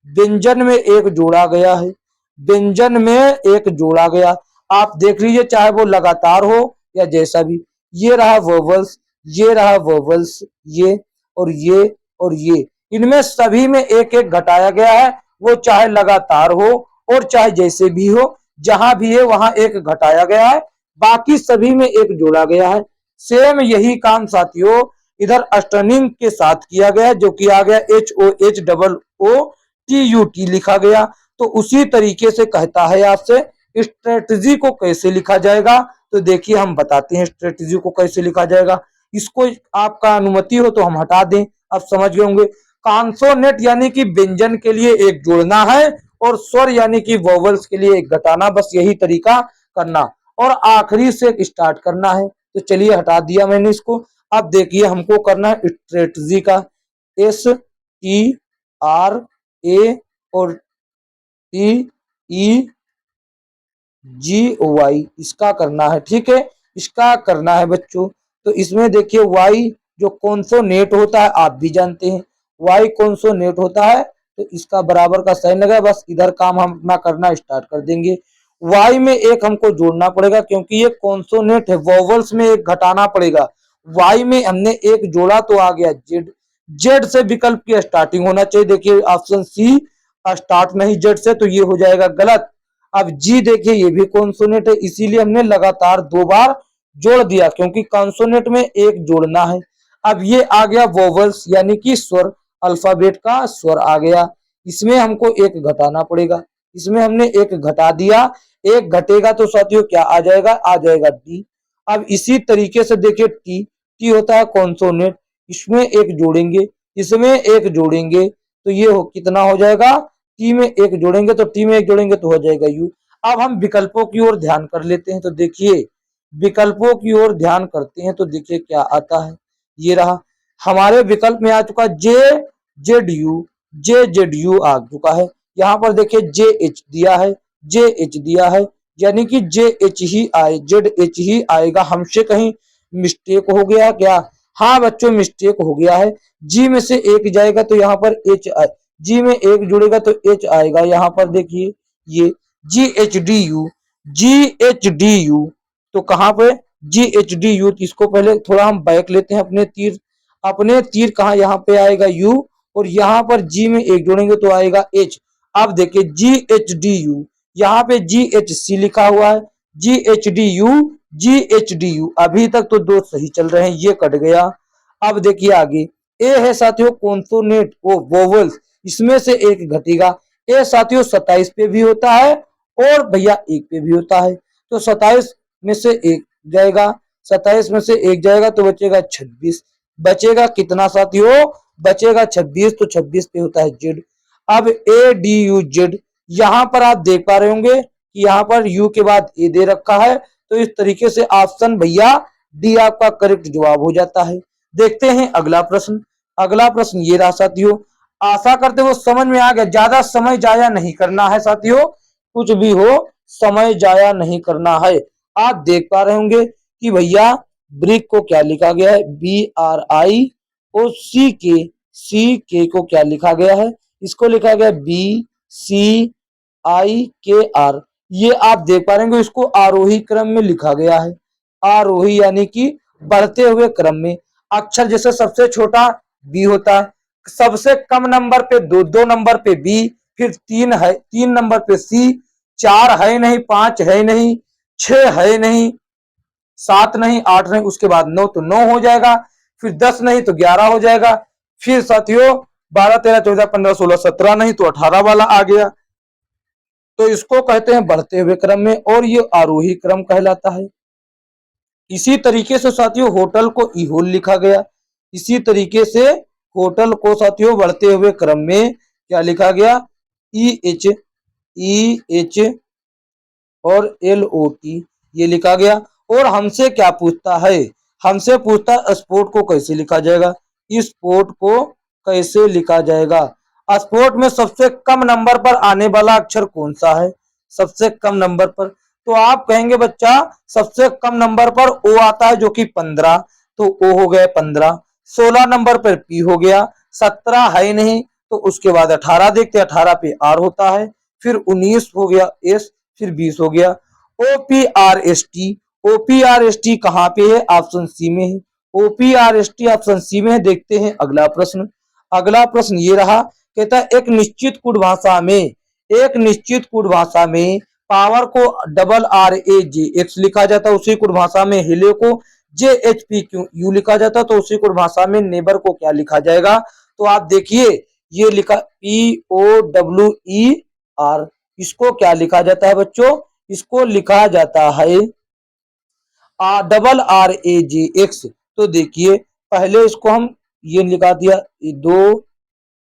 व्यंजन में एक जोड़ा गया है, व्यंजन में एक जोड़ा गया। आप देख लीजिए, चाहे वो लगातार हो या जैसा भी, ये रहा वोवल्स, ये रहा वोवल्स, ये और ये और ये, इनमें सभी में एक एक घटाया गया है। वो चाहे लगातार हो और चाहे जैसे भी हो, जहां भी है वहां एक घटाया गया है, बाकी सभी में एक जोड़ा गया है। सेम यही काम साथियों इधर स्टनिंग के साथ किया गया, जो कि आ गया HOHOOTUT लिखा गया। तो उसी तरीके से कहता है आपसे स्ट्रेटजी को कैसे लिखा जाएगा। तो देखिए हम बताते हैं स्ट्रेटजी को कैसे लिखा जाएगा। इसको आपका अनुमति हो तो हम हटा दें, आप समझ गए होंगे। कॉन्सोनेंट यानी कि व्यंजन के लिए एक जोड़ना है, और स्वर यानी कि वोवल्स के लिए एक घटाना, बस यही तरीका करना, और आखिरी से स्टार्ट करना है। तो चलिए हटा दिया मैंने इसको। अब देखिए हमको करना है स्ट्रेटजी का, STRA और TEGY, इसका करना है, ठीक है, इसका करना है बच्चों। तो इसमें देखिए Y जो कॉन्सोनेंट होता है, आप भी जानते हैं Y कॉन्सोनेंट होता है, तो इसका बराबर का साइन लगा, बस इधर काम हम अपना करना स्टार्ट कर देंगे। Y में एक हमको जोड़ना पड़ेगा, क्योंकि ये कॉन्सोनेंट है, वोवल्स में एक घटाना पड़ेगा। Y में हमने एक जोड़ा तो आ गया Z से विकल्प की स्टार्टिंग होना चाहिए। देखिए ऑप्शन C स्टार्ट नहीं Z से, तो ये हो जाएगा गलत। अब G देखिए ये भी कॉन्सोनेंट है, इसीलिए हमने लगातार 2 बार जोड़ दिया, क्योंकि कॉन्सोनेंट में एक जोड़ना है। अब ये आ गया वोवल्स यानी कि स्वर, अल्फाबेट का स्वर आ गया, इसमें हमको एक घटाना पड़ेगा, इसमें हमने एक घटा दिया, एक घटेगा तो साथियों क्या आ जाएगा, आ जाएगा टी। अब इसी तरीके से देखिए टी होता है कॉन्सोनेंट, इसमें एक जोड़ेंगे, इसमें एक जोड़ेंगे, तो ये हो कितना हो जाएगा, टी में एक जोड़ेंगे तो टी में एक जोड़ेंगे तो हो जाएगा यू। अब हम विकल्पों की ओर ध्यान कर लेते हैं। तो देखिए विकल्पों की ओर ध्यान करते हैं तो देखिए क्या आता है, ये रहा हमारे विकल्प में आ चुका जे जेड यू आ चुका है। यहाँ पर देखिए जे एच दिया है, यानी कि जे एच ही आए, जेड एच ही आएगा। हमसे कहीं मिस्टेक हो गया क्या, हाँ बच्चों मिस्टेक हो गया है, जी में से एक जाएगा तो यहाँ पर एच आए, जी में एक जुड़ेगा तो एच आएगा। यहाँ पर देखिए ये GHDU, GHDU, तो कहाँ पे GHDU, इसको पहले थोड़ा हम बैक लेते हैं अपने तीर कहाँ यहाँ पे आएगा U, और यहाँ पर जी में एक जोड़ेंगे तो आएगा एच। अब देखिए GHDU, यहाँ पे GHC लिखा हुआ है, GHDU, GHDU, अभी तक तो दो सही चल रहे हैं, ये कट गया। अब देखिए आगे ए है साथियों कॉन्सोनेंट वो वोवल्स, इसमें से एक घटेगा। ए साथियों 27 पे भी होता है और भैया एक पे भी होता है, तो 27 में से एक जाएगा, 27 में से एक जाएगा तो बचेगा 26, बचेगा कितना साथियों, बचेगा 26, तो 26 पे होता है जेड। अब ADU, यहां पर आप देख पा रहे होंगे कि यहाँ पर यू के बाद ए दे रखा है, तो इस तरीके से ऑप्शन भैया डी आपका करेक्ट जवाब हो जाता है। देखते हैं अगला प्रश्न। अगला प्रश्न ये रहा साथियों, आशा करते वो समझ में आ गया, ज्यादा समय जाया नहीं करना है साथियों, कुछ भी हो समय जाया नहीं करना है। आप देख पा रहे होंगे कि भैया ब्रिक को क्या लिखा गया है, BRI, और सी के को क्या लिखा गया है, इसको लिखा गया BCIKR। ये आप देख पा रहे होंगे, इसको आरोही क्रम में लिखा गया है, आरोही यानी कि बढ़ते हुए क्रम में। अक्षर जैसे सबसे छोटा बी होता है, सबसे कम नंबर पे दो नंबर पे बी, फिर तीन है, तीन नंबर पे सी, चार है नहीं, पांच है नहीं, छह है नहीं, सात नहीं, आठ नहीं, उसके बाद नौ, तो नौ हो जाएगा, फिर 10 नहीं तो 11 हो जाएगा, फिर साथियों 12 13 14 15 16 17 नहीं तो 18 वाला आ गया। तो इसको कहते हैं बढ़ते हुए क्रम में, और ये आरोही क्रम कहलाता है। इसी तरीके से साथियों होटल को इहोल लिखा गया, इसी तरीके से होटल को साथियों बढ़ते हुए क्रम में क्या लिखा गया, EH और LOT, ये लिखा गया। और हमसे क्या पूछता है, हमसे पूछता है स्पोर्ट को कैसे लिखा जाएगा, स्पोर्ट को कैसे लिखा जाएगा। स्पोर्ट में सबसे कम नंबर पर आने वाला अक्षर कौन सा है, सबसे कम नंबर पर, तो आप कहेंगे बच्चा सबसे कम नंबर पर ओ आता है जो कि 15, तो ओ हो गया 15। 16 नंबर पर पी हो गया, 17 है नहीं तो उसके बाद 18 देखते, 18 पे आर होता है, फिर 19 हो गया एस, फिर 20 हो गया। OPRST, OPRST कहाँ पे है, ऑप्शन सी में है, OPRST ऑप्शन सी में है। देखते हैं अगला प्रश्न। अगला प्रश्न ये रहा, कहता है एक निश्चित कुट भाषा में, एक निश्चित कुट भाषा में पावर को RAJX लिखा जाता है, उसी कुट भाषा में हेले को JHPQ लिखा जाता है, तो उसी कुट भाषा में नेबर को क्या लिखा जाएगा, तो आप देखिए ये लिखा POWER, इसको क्या लिखा जाता है बच्चों, इसको लिखा जाता है RAJX। तो देखिए पहले इसको हम ये लिखा दिया, 2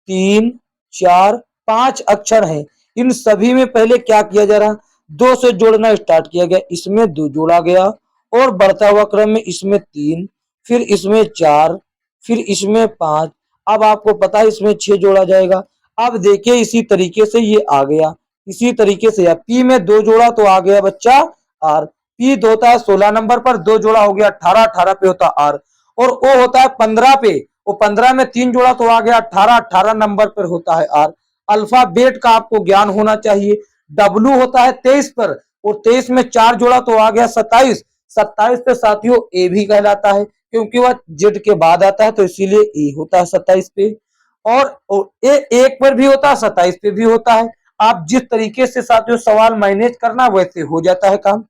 3 4 5 अक्षर हैं, इन सभी में पहले क्या किया जा रहा, दो से जोड़ना स्टार्ट किया गया, इसमें दो जोड़ा गया, और बढ़ता हुआ क्रम में इसमें 3, फिर इसमें 4, फिर इसमें 5, अब आपको पता है इसमें 6 जोड़ा जाएगा। अब देखिए इसी तरीके से ये आ गया, इसी तरीके से पी में दो जोड़ा तो आ गया बच्चा आर, पी होता है 16 नंबर पर, दो जोड़ा हो गया 18, 18 पे होता आर, और ओ होता है 15 पे, वो 15 में तीन जोड़ा तो आ गया 18, 18 नंबर पर होता है आर। अल्फाबेट का आपको ज्ञान होना चाहिए। डब्लू होता है 23 पर, और 23 में चार जोड़ा तो आ गया 27, 27 पे साथियों ए भी कहलाता है, क्योंकि वह जेड के बाद आता है, तो इसीलिए ए होता है 27 पे। और ए एक पर भी होता है, 27 पे भी होता है। आप जिस तरीके से साथियों सवाल मैनेज करना वैसे हो जाता है काम।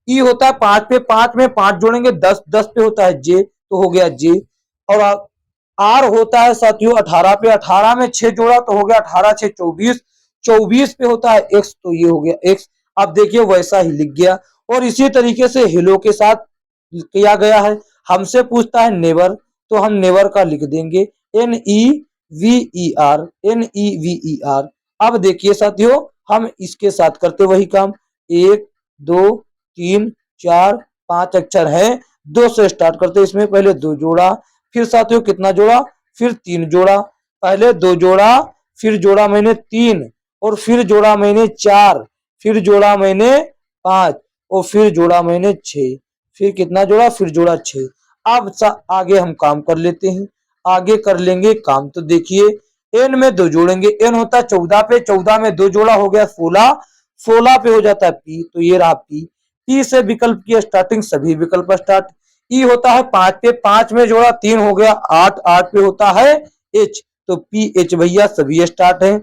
ई होता है 5 पे, 5 में 5 जोड़ेंगे 10, 10 पे होता है जे, तो हो गया जे। और आर होता है साथियों 18 पे, 18 में 6 जोड़ा तो हो गया 18 6 24, 24 पे होता है एक्स, तो ये हो गया एक्स। अब देखिए वैसा ही लिख गया। और इसी तरीके से हेलो के साथ किया गया है। हमसे पूछता है नेवर, तो हम नेवर का लिख देंगे NEVER, NEVER। अब देखिए साथियों हम इसके साथ करते वही काम, 1 2 3 4 5 अक्षर है, दो से स्टार्ट करते, इसमें पहले दो जोड़ा, फिर साथियों कितना जोड़ा, फिर तीन जोड़ा, पहले दो जोड़ा, फिर जोड़ा मैंने 3, और फिर जोड़ा मैंने 4, फिर जोड़ा मैंने 5, और फिर जोड़ा मैंने 6, फिर कितना जोड़ा, फिर जोड़ा 6। अब आगे हम काम कर लेते हैं, आगे कर लेंगे काम। तो देखिए n में 2 जोड़ेंगे, n होता है 14 पे, 14 में 2 जोड़ा हो गया 16, 16 पे हो जाता है p, तो ये रहा p। p से विकल्प की स्टार्टिंग, सभी विकल्प स्टार्ट। e होता है 5 पे, 5 में जोड़ा 3 हो गया 8, 8 पे होता है h, तो p h भैया सभी स्टार्ट है।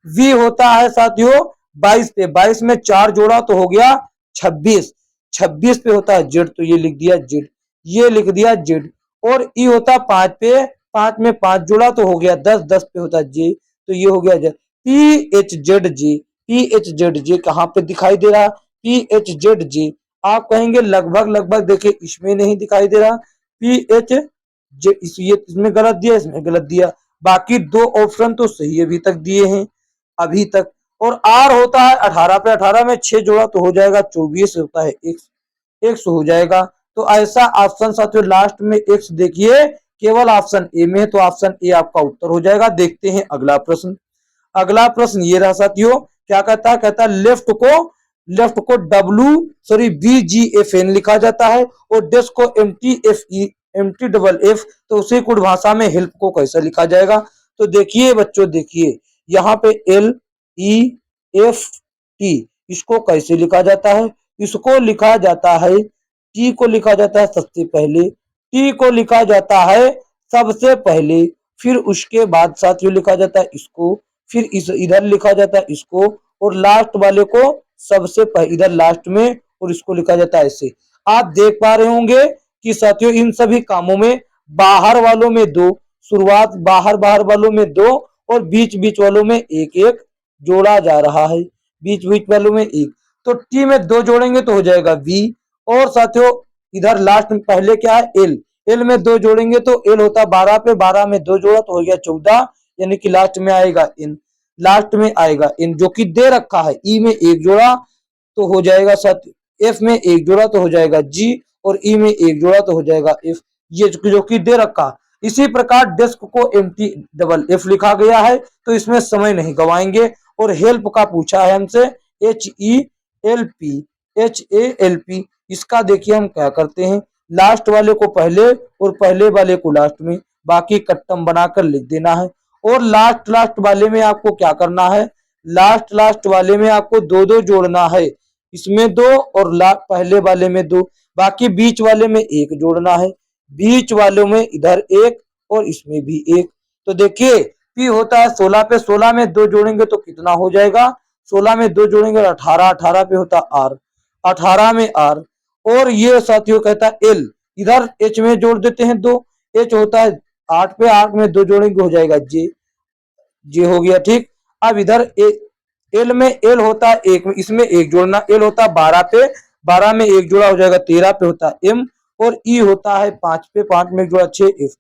v होता है साथियों 22 पे, 22 में 4 जोड़ा तो हो गया 26, 26 पे होता है z, तो ये लिख दिया z, ये लिख दिया z। और ई होता 5 पे, 5 में 5 जोड़ा तो हो गया 10, 10 पे होता जे, तो ये हो गया जे। P H Z J, P H Z J कहाँ पे दिखाई दे रहा? पी एच जेड जे, आप कहेंगे लगभग लगभग, देखिए इसमें नहीं दिखाई दे रहा पी एच जे, इसमें गलत दिया, इसमें गलत दिया, बाकी 2 ऑप्शन तो सही अभी तक दिए हैं अभी तक। और आर होता है 18 पे, 18 में 6 जोड़ा तो हो जाएगा 24, होता है x हो जाएगा। तो ऐसा ऑप्शन साथियों लास्ट में x देखिए केवल ऑप्शन ए में है, तो ऑप्शन ए आपका उत्तर हो जाएगा। देखते हैं अगला प्रश्न। अगला प्रश्न ये रहा साथियों, क्या कहता है? कहता है लेफ्ट को WBGFN लिखा जाता है और डेस्क को MTFF, तो उसी कुछ भाषा में हेल्प को कैसे लिखा जाएगा? तो देखिए बच्चों, देखिए यहाँ पे LEFT, इसको कैसे लिखा जाता है? इसको लिखा जाता है, टी को लिखा जाता है सबसे पहले, टी को लिखा जाता है सबसे पहले, फिर उसके बाद साथियों लिखा जाता है इसको, फिर इधर लिखा जाता है इसको, और लास्ट वाले को सबसे इधर लास्ट में, और इसको लिखा जाता है ऐसे। आप देख पा रहे होंगे कि साथियों इन सभी कामों में बाहर वालों में 2, शुरुआत बाहर वालों में 2, और बीच वालों में एक एक जोड़ा जा रहा है, बीच वालों में एक, तो टी में 2 जोड़ेंगे तो हो जाएगा वी। और साथियों इधर लास्ट में पहले क्या है? एल में 2 जोड़ेंगे तो एल होता 12 पे, 12 में 2 जोड़ा तो हो गया 14, यानी कि लास्ट में आएगा इन, लास्ट में आएगा इन, जो कि दे रखा है। ई में 1 जोड़ा तो हो जाएगा साथियों, एफ में 1 जोड़ा तो हो जाएगा जी, और ई में 1 जोड़ा तो हो जाएगा एफ, ये जो कि दे रखा। इसी प्रकार डेस्क को MTFF लिखा गया है, तो इसमें समय नहीं गवाएंगे। और हेल्प का पूछा है हमसे, HELP, इसका देखिए हम क्या करते हैं, लास्ट वाले को पहले और पहले वाले को लास्ट में, बाकी कट्टम बनाकर लिख देना है। और लास्ट वाले में आपको क्या करना है? लास्ट वाले में आपको 2 जोड़ना है, इसमें 2 और पहले वाले में 2, बाकी बीच वाले में 1 जोड़ना है, बीच वालों में इधर 1 और इसमें भी 1। तो देखिए पी होता है 16 पे, 16 में 2 जोड़ेंगे तो कितना हो जाएगा? 16 में 2 जोड़ेंगे 18, 18 पे होता आर, 18 में आर। और ये साथियों कहता है एल, इधर एच में जोड़ देते हैं 2, एच होता है 8 पे, 8 में 2 जोड़ेंगे हो जाएगा जे, जे हो गया ठीक। अब इधर एल में एल होता है 1 में, इसमें 1 जोड़ना, एल होता है 12 पे, 12 में 1 जोड़ा हो जाएगा 13 पे होता है एम, और ई होता है 5 पे, 5 में 1 जोड़ा 6 एफ,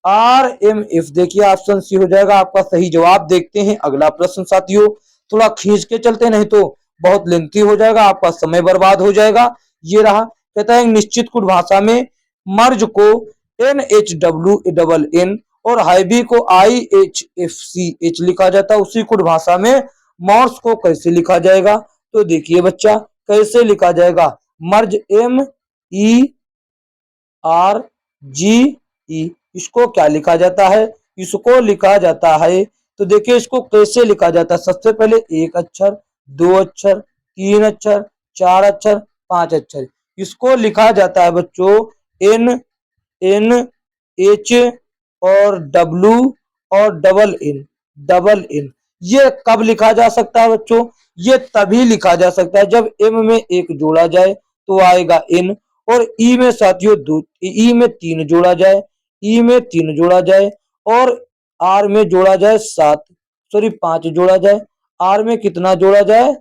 RMF देखिए ऑप्शन सी हो जाएगा आपका सही जवाब। देखते हैं अगला प्रश्न साथियों, थोड़ा खींच के चलते नहीं तो बहुत लेंथी हो जाएगा, आपका समय बर्बाद हो जाएगा। ये रहा, कहता है निश्चित कुछ भाषा में मर्ज को NHWNN और हाईबी को IHFCH लिखा जाता है, उसी कुछ भाषा में मॉर्स को कैसे लिखा जाएगा? तो देखिए बच्चा कैसे लिखा जाएगा, मर्ज MERGE, इसको क्या लिखा जाता है? इसको लिखा जाता है, तो देखिए इसको कैसे लिखा जाता है, सबसे पहले 1 अक्षर, 2 अक्षर, 3 अक्षर, 4 अक्षर, 5 अक्षर, इसको लिखा जाता है बच्चों NH और W और डबल N। ये कब लिखा जा सकता है बच्चों? ये तभी लिखा जा सकता है जब M में 1 जोड़ा जाए तो आएगा N, और ई में साथियों ई में 3 जोड़ा जाए, ई में 3 जोड़ा जाए, और आर में जोड़ा जाए 7, सॉरी 5 जोड़ा जाए, आर में कितना जोड़ा जाए?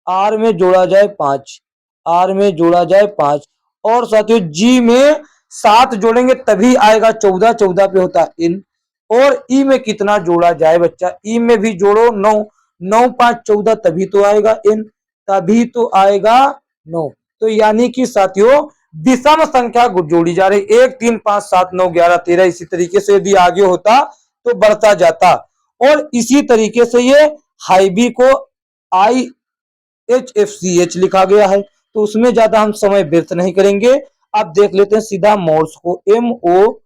आर में जोड़ा जाए 5, आर में जोड़ा जाए 5, और साथियों जी में 7 जोड़ेंगे तभी आएगा 14, 14 पे होता है इन। और ई में कितना जोड़ा जाए बच्चा? ई में भी जोड़ो 9, 9 5 14 तभी तो आएगा इन, तभी तो आएगा 9। तो यानी कि साथियों विषम संख्या जोड़ी जा रही, 1 3 5 7 9 11 13, इसी तरीके से यदि आगे होता तो बढ़ता जाता। और इसी तरीके से ये हाईबी को IHFCH लिखा गया है, तो उसमें ज्यादा हम समय व्यर्थ नहीं करेंगे, अब देख लेते हैं सीधा मोर्स को, MORSE।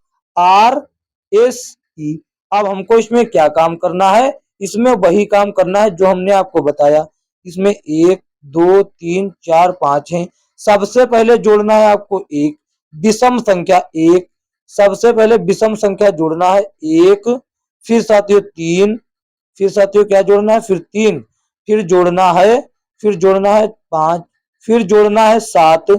अब हमको इसमें क्या काम करना है, इसमें वही काम करना है जो हमने आपको बताया। इसमें 1 2 3 4 5 है। सबसे पहले जोड़ना है आपको एक विषम संख्या 1, सबसे पहले विषम संख्या जोड़ना है 1, फिर साथियों 3, फिर साथियों क्या जोड़ना है, फिर 3, फिर जोड़ना है, फिर जोड़ना है 5, फिर जोड़ना है 7,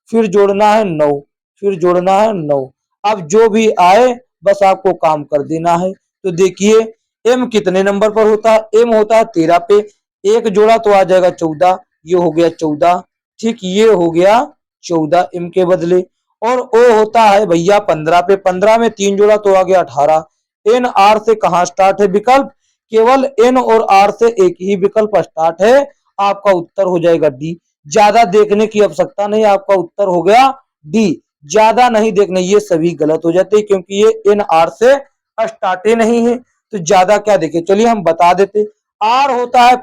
फिर जोड़ना है 9, फिर जोड़ना है 9। अब जो भी आए बस आपको काम कर देना है। तो देखिए एम कितने नंबर पर होता है, एम होता है 13 पे, एक जोड़ा तो आ जाएगा 14, ये हो गया 14, ठीक, ये हो गया 14 एम के बदले। और ओ होता है भैया 15 पे, 15 में 3 जोड़ा तो आ गया 18। एन आर से कहाँ स्टार्ट है विकल्प, केवल एन और आर से एक ही विकल्प स्टार्ट है, आपका उत्तर हो जाएगा डी। ज्यादा देखने की आवश्यकता नहीं, आपका उत्तर हो गया डी। ज्यादा नहीं देखने, ये सभी गलत हो जाते क्योंकि ये एन आर से स्टार्ट ही नहीं है, तो ज्यादा क्या देखे, चलिए हम बता देते। आर होता है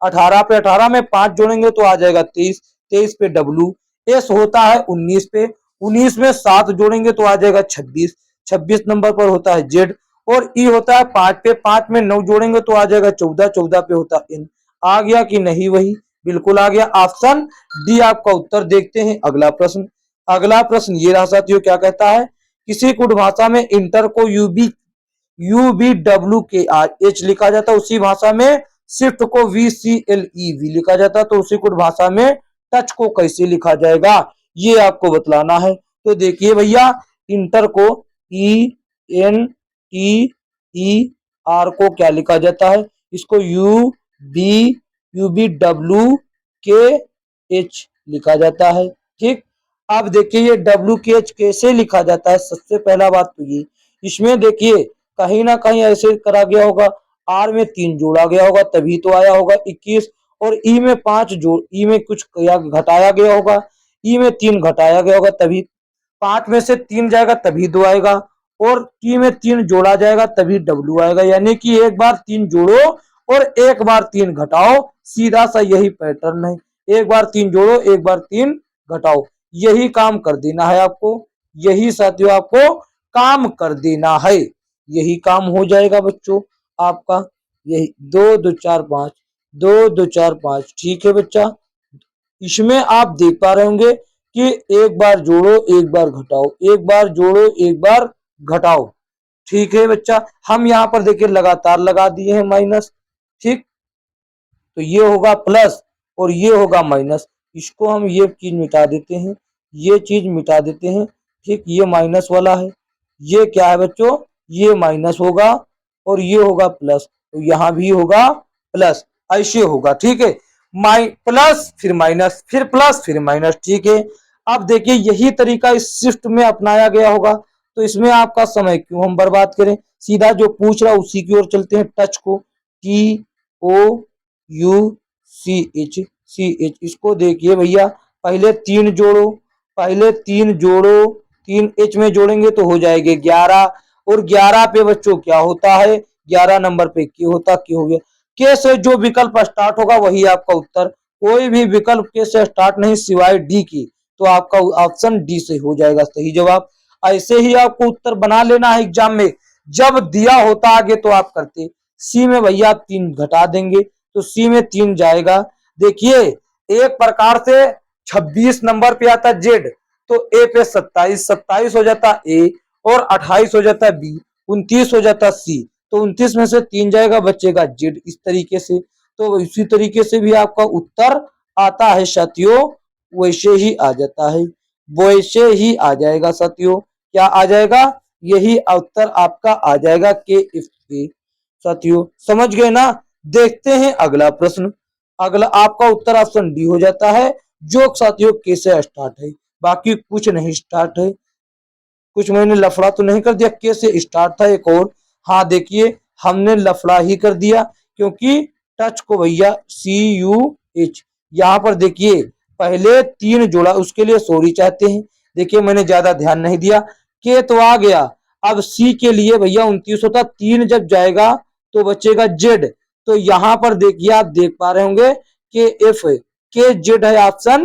18 पे, 18 में 5 जोड़ेंगे तो आ जाएगा 23, 23 पे डब्लू। एस होता है 19 पे, 19 में 7 जोड़ेंगे तो आ जाएगा 26, 26 नंबर पर होता है जेड। और ई होता है 5 पे, 5 में 9 जोड़ेंगे तो आ जाएगा 14, 14 पे होता है एन। आ गया कि नहीं, वही बिल्कुल आ गया, ऑप्शन डी आपका उत्तर। देखते हैं अगला प्रश्न। अगला प्रश्न ये रहा साथियों, क्या कहता है, किसी कुछ भाषा में इंटर को UBWKRH लिखा जाता है, उसी भाषा में शिफ्ट को VCLEV लिखा जाता है, तो उसी कुछ भाषा में टच को कैसे लिखा जाएगा, ये आपको बतलाना है। तो देखिए भैया, इंटर को ENTER को क्या लिखा जाता है, इसको UBWKH लिखा जाता है, ठीक। अब देखिए ये WKH कैसे लिखा जाता है, सबसे पहला बात तो ये, इसमें देखिए कहीं ना कहीं ऐसे करा गया होगा, आर में 3 जोड़ा गया होगा तभी तो आया होगा 21, और ई में 5 जोड़, ई में कुछ घटाया गया होगा, ई में 3 घटाया गया होगा तभी 5 में से 3 जाएगा तभी 2 आएगा, और टी में 3 जोड़ा जाएगा तभी डब्ल्यू आएगा, यानी कि एक बार 3 जोड़ो और एक बार 3 घटाओ, सीधा सा यही पैटर्न है। एक बार 3 जोड़ो, एक बार 3 घटाओ, यही काम कर देना है आपको, यही साथियों आपको काम कर देना है, यही काम हो जाएगा बच्चों आपका। यही 2 2 4 5, 2 2 4 5, ठीक है बच्चा। इसमें आप देख पा रहे होंगे कि एक बार जोड़ो एक बार घटाओ, एक बार जोड़ो एक बार घटाओ, ठीक है बच्चा। हम यहाँ पर देखिए लगातार लगा दिए हैं माइनस, ठीक, तो ये होगा प्लस और ये होगा माइनस, इसको हम ये चीज मिटा देते हैं, ये चीज मिटा देते हैं, ठीक, ये माइनस वाला है, ये क्या है बच्चों, ये माइनस होगा और ये होगा प्लस, तो यहाँ भी होगा प्लस, ऐसे होगा, ठीक है, प्लस फिर माइनस फिर प्लस फिर माइनस, ठीक है। अब देखिए यही तरीका इस शिफ्ट में अपनाया गया होगा, तो इसमें आपका समय क्यों हम बर्बाद करें, सीधा जो पूछ रहा उसी की ओर चलते हैं, टच को, TOUCH, इसको देखिए भैया, पहले 3 जोड़ो, पहले 3 जोड़ो, 3 एच में जोड़ेंगे तो हो जाएंगे 11, और 11 पे बच्चों क्या होता है, 11 नंबर पे के होता, के हो गया, के से जो विकल्प स्टार्ट होगा वही आपका उत्तर, कोई भी विकल्प के से स्टार्ट नहीं सिवाय डी की, तो आपका ऑप्शन डी से हो जाएगा सही जवाब। ऐसे ही आपको उत्तर बना लेना है एग्जाम में, जब दिया होता आगे तो आप करते। सी में भैया आप 3 घटा देंगे तो सी में 3 जाएगा। देखिए एक प्रकार से 26 नंबर पे आता जेड, तो ए पे 27, 27 हो जाता ए, और 28 हो जाता बी, 29 हो जाता सी, तो 29 में से 3 जाएगा बचेगा जेड, इस तरीके से। तो इसी तरीके से भी आपका उत्तर आता है साथियों, वैसे ही आ जाता है, वैसे ही आ जाएगा साथियों, क्या आ जाएगा, यही उत्तर आपका आ जाएगा के इफ के। साथियों समझ गए ना। देखते हैं अगला प्रश्न। अगला आपका उत्तर ऑप्शन डी हो जाता है, जो साथियों के से स्टार्ट है, बाकी कुछ नहीं स्टार्ट है, कुछ मैंने लफड़ा तो नहीं कर दिया, के से स्टार्ट था एक और, हाँ देखिए हमने लफड़ा ही कर दिया, क्योंकि टच को भैया CUH, यहाँ पर देखिए पहले 3 जोड़ा, उसके लिए सॉरी चाहते हैं, देखिए मैंने ज्यादा ध्यान नहीं दिया, के तो आ गया, अब सी के लिए भैया 29 होता, 3 जब जाएगा तो बचेगा जेड, तो यहाँ पर देखिए आप देख पा रहे होंगे के एफ है, के जेड है ऑप्शन,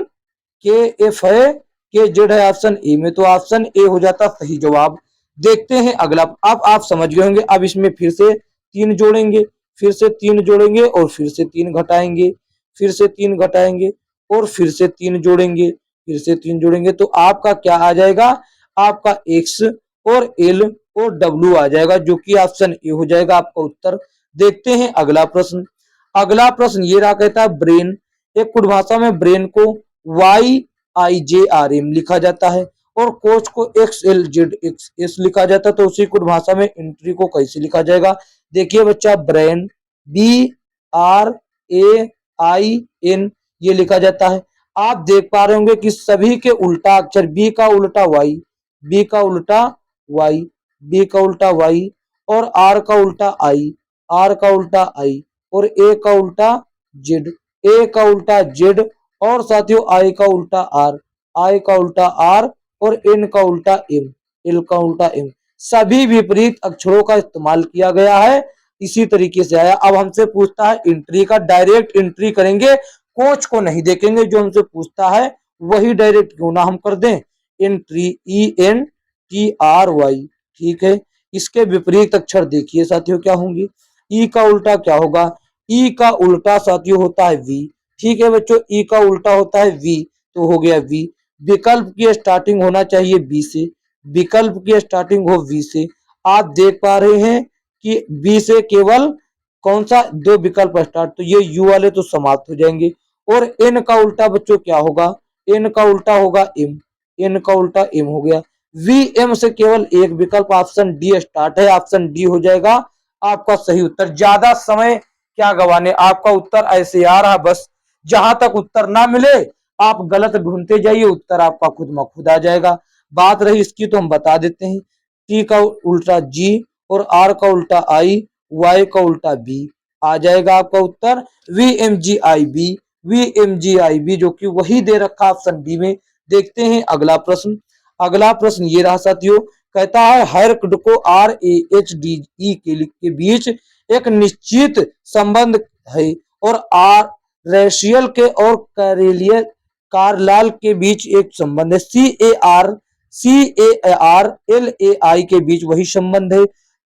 के एफ है, के जेड है ऑप्शन ए में, तो ऑप्शन ए हो जाता सही जवाब। देखते हैं अगला। अब आप समझ गए होंगे। अब इसमें फिर से 3 जोड़ेंगे, फिर से 3 जोड़ेंगे और फिर से 3 घटाएंगे, फिर से 3 घटाएंगे और फिर से 3 जोड़ेंगे, फिर से 3 जोड़ेंगे, तो आपका क्या आ जाएगा, आपका एक्स और एल और डब्ल्यू आ जाएगा, जो कि ऑप्शन ए हो जाएगा आपका उत्तर। देखते हैं अगला प्रश्न। अगला प्रश्न ये रहा, कहता है ब्रेन, एक कुछ भाषा में ब्रेन को वाई आई जे आर एम लिखा जाता है और कोच को x L Z x S लिखा जाता है, तो उसी कुछ भाषा में एंट्री को कैसे लिखा जाएगा। देखिए बच्चा, brain B R A I N ये लिखा जाता है। आप देख पा रहे होंगे कि सभी के उल्टा अक्षर, बी का उल्टा वाई, बी का उल्टा वाई, बी का उल्टा वाई और आर का उल्टा आई, आर का उल्टा आई और ए का उल्टा जेड, ए का उल्टा जेड और साथियों आई का उल्टा आर, आई का उल्टा आर और एन का उल्टा एम, एल का उल्टा एम। सभी विपरीत अक्षरों का इस्तेमाल किया गया है, इसी तरीके से आया। अब हमसे पूछता है एंट्री का, डायरेक्ट एंट्री करेंगे, कोच को नहीं देखेंगे, जो हमसे पूछता है वही डायरेक्ट क्यों ना हम कर दें। Entry E N T R Y, ठीक है। इसके विपरीत अक्षर देखिए साथियों क्या होंगे। ई का उल्टा क्या होगा, ई का उल्टा साथियों होता है वी, ठीक है बच्चों, ई का उल्टा होता है वी, तो हो गया वी। विकल्प की स्टार्टिंग होना चाहिए बी से, विकल्प की स्टार्टिंग हो वी से। आप देख पा रहे हैं कि बी से केवल कौन सा 2 विकल्प स्टार्ट, तो ये यू वाले तो समाप्त हो जाएंगे। और एन का उल्टा बच्चों क्या होगा, एन का उल्टा होगा एम, एन का उल्टा एम हो गया। वी एम से केवल एक विकल्प ऑप्शन डी स्टार्ट है, ऑप्शन डी हो जाएगा आपका सही उत्तर। ज्यादा समय क्या गवाने, आपका उत्तर ऐसे आ रहा, बस जहां तक उत्तर ना मिले आप गलत ढूंढते जाइए, उत्तर आपका खुद में खुद आ जाएगा। बात रही इसकी तो हम बता देते हैं, टी का उल्टा जी और आर का उल्टा आई, वाई का उल्टा बी आ जाएगा आपका उत्तर वी एम जी आई बी, वी एम जी आई बी, जो कि वही दे रखा ऑप्शन बी में। देखते हैं अगला प्रश्न। अगला प्रश्न ये रहा साथियों, कहता है हर्कड को R A H D E के बीच एक निश्चित संबंध है और आर रेशियल के और करेलियर कारलाल के बीच एक संबंध है। सी ए आर एल ए आई के बीच वही संबंध है।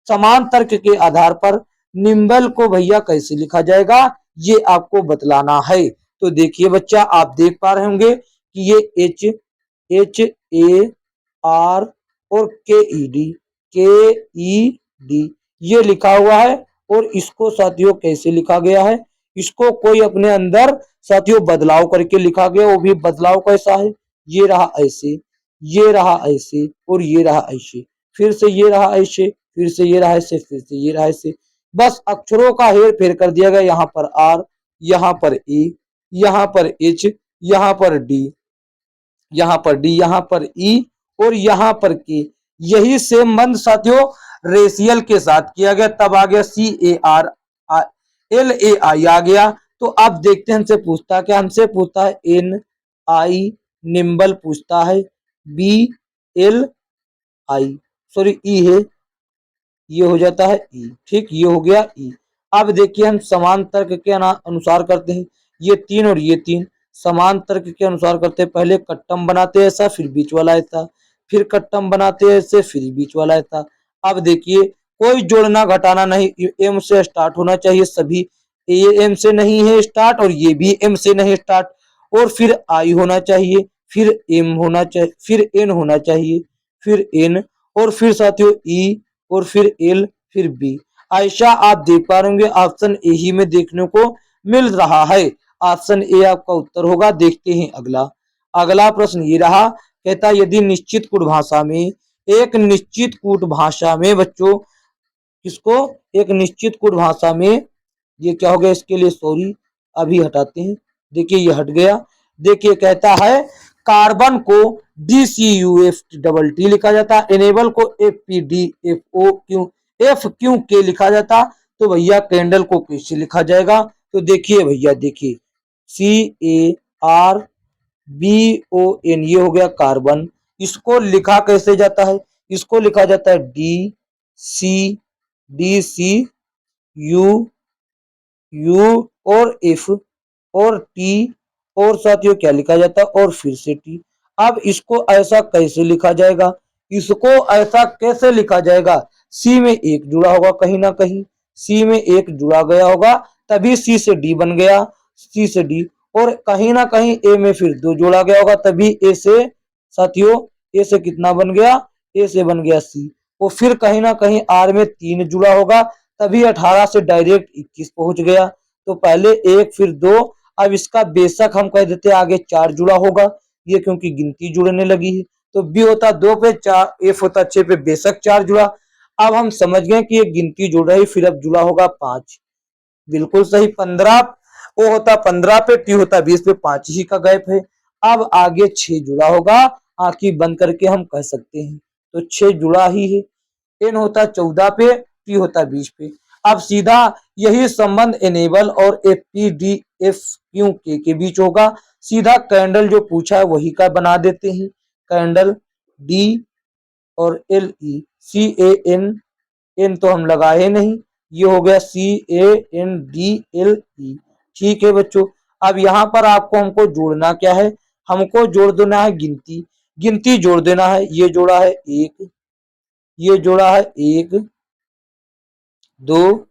समान तर्क के आधार पर निम्बल को भैया कैसे लिखा जाएगा, ये आपको बतलाना है। तो देखिए बच्चा, आप देख पा रहे होंगे कि ये एच एच ए आर और के ई डी ये लिखा हुआ है और इसको साथियों कैसे लिखा गया है, इसको कोई अपने अंदर साथियों बदलाव करके लिखा गया। वो भी बदलाव कैसा है, ये रहा ऐसे, ये रहा ऐसे और ये रहा ऐसे, फिर से ये रहा ऐसे, फिर से ये रहा ऐसे, फिर से ये रहा ऐसे। बस अक्षरों का हेर फेर कर दिया गया, यहाँ पर आर, यहाँ पर ए, यहाँ पर एच, यहाँ पर डी, यहाँ पर डी, यहाँ पर ई और यहाँ पर के। यही सेम बंद साथियों रेशियल के साथ किया गया, तब आ गया सी ए आर एल ए आई आ गया। तो अब देखते हैं हमसे पूछता क्या, हमसे पूछता है एन आई निम्बल पूछता है, बी एल आई सॉरी ई है, ये हो जाता है ई, ठीक, ये हो गया ई। अब देखिए हम समान तर्क के अनुसार करते हैं, ये 3 और ये 3 समान तर्क के अनुसार करते हैं। पहले कट्टम बनाते हैं ऐसा, फिर बीच वाला ऐसा, फिर कट्टम बनाते हैं ऐसे, फिर बीच वाला ऐसा। अब देखिए कोई जोड़ना घटाना नहीं, एम से स्टार्ट होना चाहिए सभी, ये एम से नहीं है स्टार्ट और ये भी एम से नहीं स्टार्ट, और फिर आई होना चाहिए, फिर एम होना चाहिए, फिर एन होना चाहिए, फिर एन और फिर साथियों ई और फिर एल फिर बी। ऐसा आप देख पा रहे होंगे ऑप्शन ए ही में देखने को मिल रहा है, ऑप्शन ए आपका उत्तर होगा। देखते हैं अगला। अगला प्रश्न ये रहा, कहता यदि निश्चित कूट भाषा में, एक निश्चित कूट भाषा में बच्चों, किसको, एक निश्चित कूट भाषा में, ये क्या हो गया इसके लिए सॉरी अभी हटाते हैं, देखिए ये हट गया। देखिए कहता है कार्बन को D C U F double T लिखा जाता, एनेबल को F P D F Q K लिखा जाता, तो भैया कैंडल को कैसे लिखा जाएगा। तो देखिए भैया, देखिए C A R B O N ये हो गया कार्बन, इसको लिखा कैसे जाता है, इसको लिखा जाता है डी सी यू यू और एफ और टी और साथियों क्या लिखा जाता है और फिर से टी। अब इसको ऐसा कैसे लिखा जाएगा, इसको ऐसा कैसे लिखा जाएगा, सी में एक जुड़ा होगा कहीं ना कहीं, सी में एक जुड़ा गया होगा तभी सी से डी बन गया, सी से डी, और कहीं ना कहीं ए में फिर दो जोड़ा गया होगा तभी ए से, साथियों ए से कितना बन गया, ए से बन गया सी, और फिर कहीं ना कहीं आर में तीन जुड़ा होगा तभी 18 से डायरेक्ट 21 पहुंच गया। तो पहले एक फिर दो, अब इसका बेशक हम कह देते आगे चार जुड़ा होगा, ये क्योंकि गिनती जुड़ने लगी है, तो बी होता 2 पे 4, एफ होता 6 पे बेशक 4 जुड़ा। अब हम समझ गए कि ये गिनती जुड़ रही, फिर अब जुड़ा होगा 5, बिल्कुल सही 15, ओ होता 15 पे, टी होता 20 पे, 5 ही का गैप है। अब आगे 6 जुड़ा होगा, आंखें बंद करके हम कह सकते हैं, तो 6 जुड़ा ही है। एन होता 14 पे, टी होता 20 पे। अब सीधा यही संबंध एनेबल और F P D F Q के बीच होगा, सीधा कैंडल जो पूछा है वही का बना देते हैं, कैंडल डी और L E, C A N, N तो हम लगाए नहीं, ये हो गया सी A N D L E. ठीक है बच्चों, अब यहाँ पर आपको हमको जोड़ना क्या है, हमको जोड़ देना है गिनती, गिनती जोड़ देना है, ये जोड़ा है एक, ये जोड़ा है एक, दो,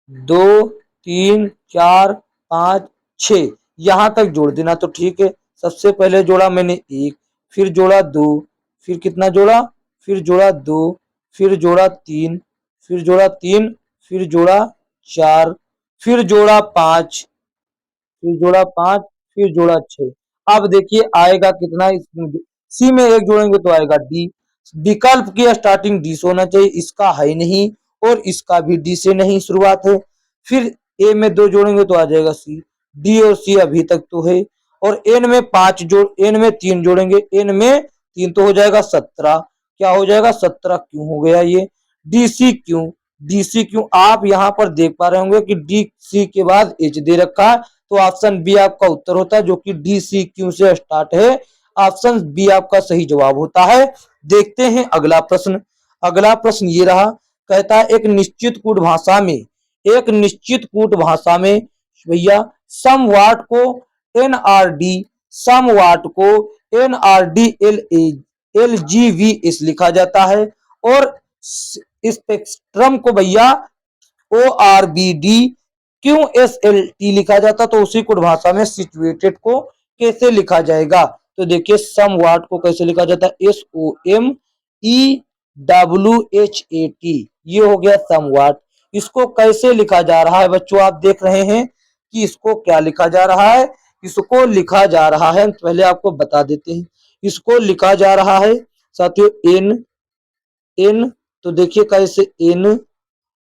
दो, तीन, चार, पाँच, छ, यहां तक जोड़ देना तो ठीक है। सबसे पहले जोड़ा मैंने एक, फिर जोड़ा दो, फिर कितना जोड़ा, फिर जोड़ा दो, फिर जोड़ा तीन, फिर जोड़ा तीन, फिर जोड़ा चार, फिर जोड़ा पांच, फिर जोड़ा पांच, फिर जोड़ा छह। अब देखिए आएगा कितना, इसमें सी में एक जोड़ेंगे तो आएगा डी, विकल्प की स्टार्टिंग डी से होना चाहिए, इसका है नहीं और इसका भी डी से नहीं शुरुआत है। फिर ए में दो जोड़ेंगे तो आ जाएगा सी, डी और सी अभी तक तो है, और एन में पांच जोड़, एन में तीन जोड़ेंगे, एन में तीन तो हो जाएगा 17, क्या हो जाएगा 17, क्यों हो गया ये, डी सी क्यों, डी सी क्यों, आप यहाँ पर देख पा रहे होंगे कि डी सी के बाद एच दे रखा है, तो ऑप्शन बी आपका उत्तर होता है जो कि डी सी क्यू से स्टार्ट है, ऑप्शन बी आपका सही जवाब होता है। देखते हैं अगला प्रश्न, अगला प्रश्न ये रहा, कहता है एक निश्चित कूट भाषा में, एक निश्चित कूट भाषा में भैया समवाट को एनआरडी, समवाट को NRD L G V S लिखा जाता है, और स्पेक्ट्रम को भैया O R B D Q S L T लिखा जाता, तो उसी कुट भाषा में सिचुएटेड को कैसे लिखा जाएगा, तो देखिए सम वाट को कैसे लिखा जाता है, S O M E W H A T, ये हो गया सम वाट। इसको कैसे लिखा जा रहा है बच्चों, आप देख रहे हैं कि इसको क्या लिखा जा रहा है, इसको लिखा जा रहा है, पहले आपको बता देते हैं, इसको लिखा जा रहा है साथियों एन, एन, तो देखिए कैसे एन,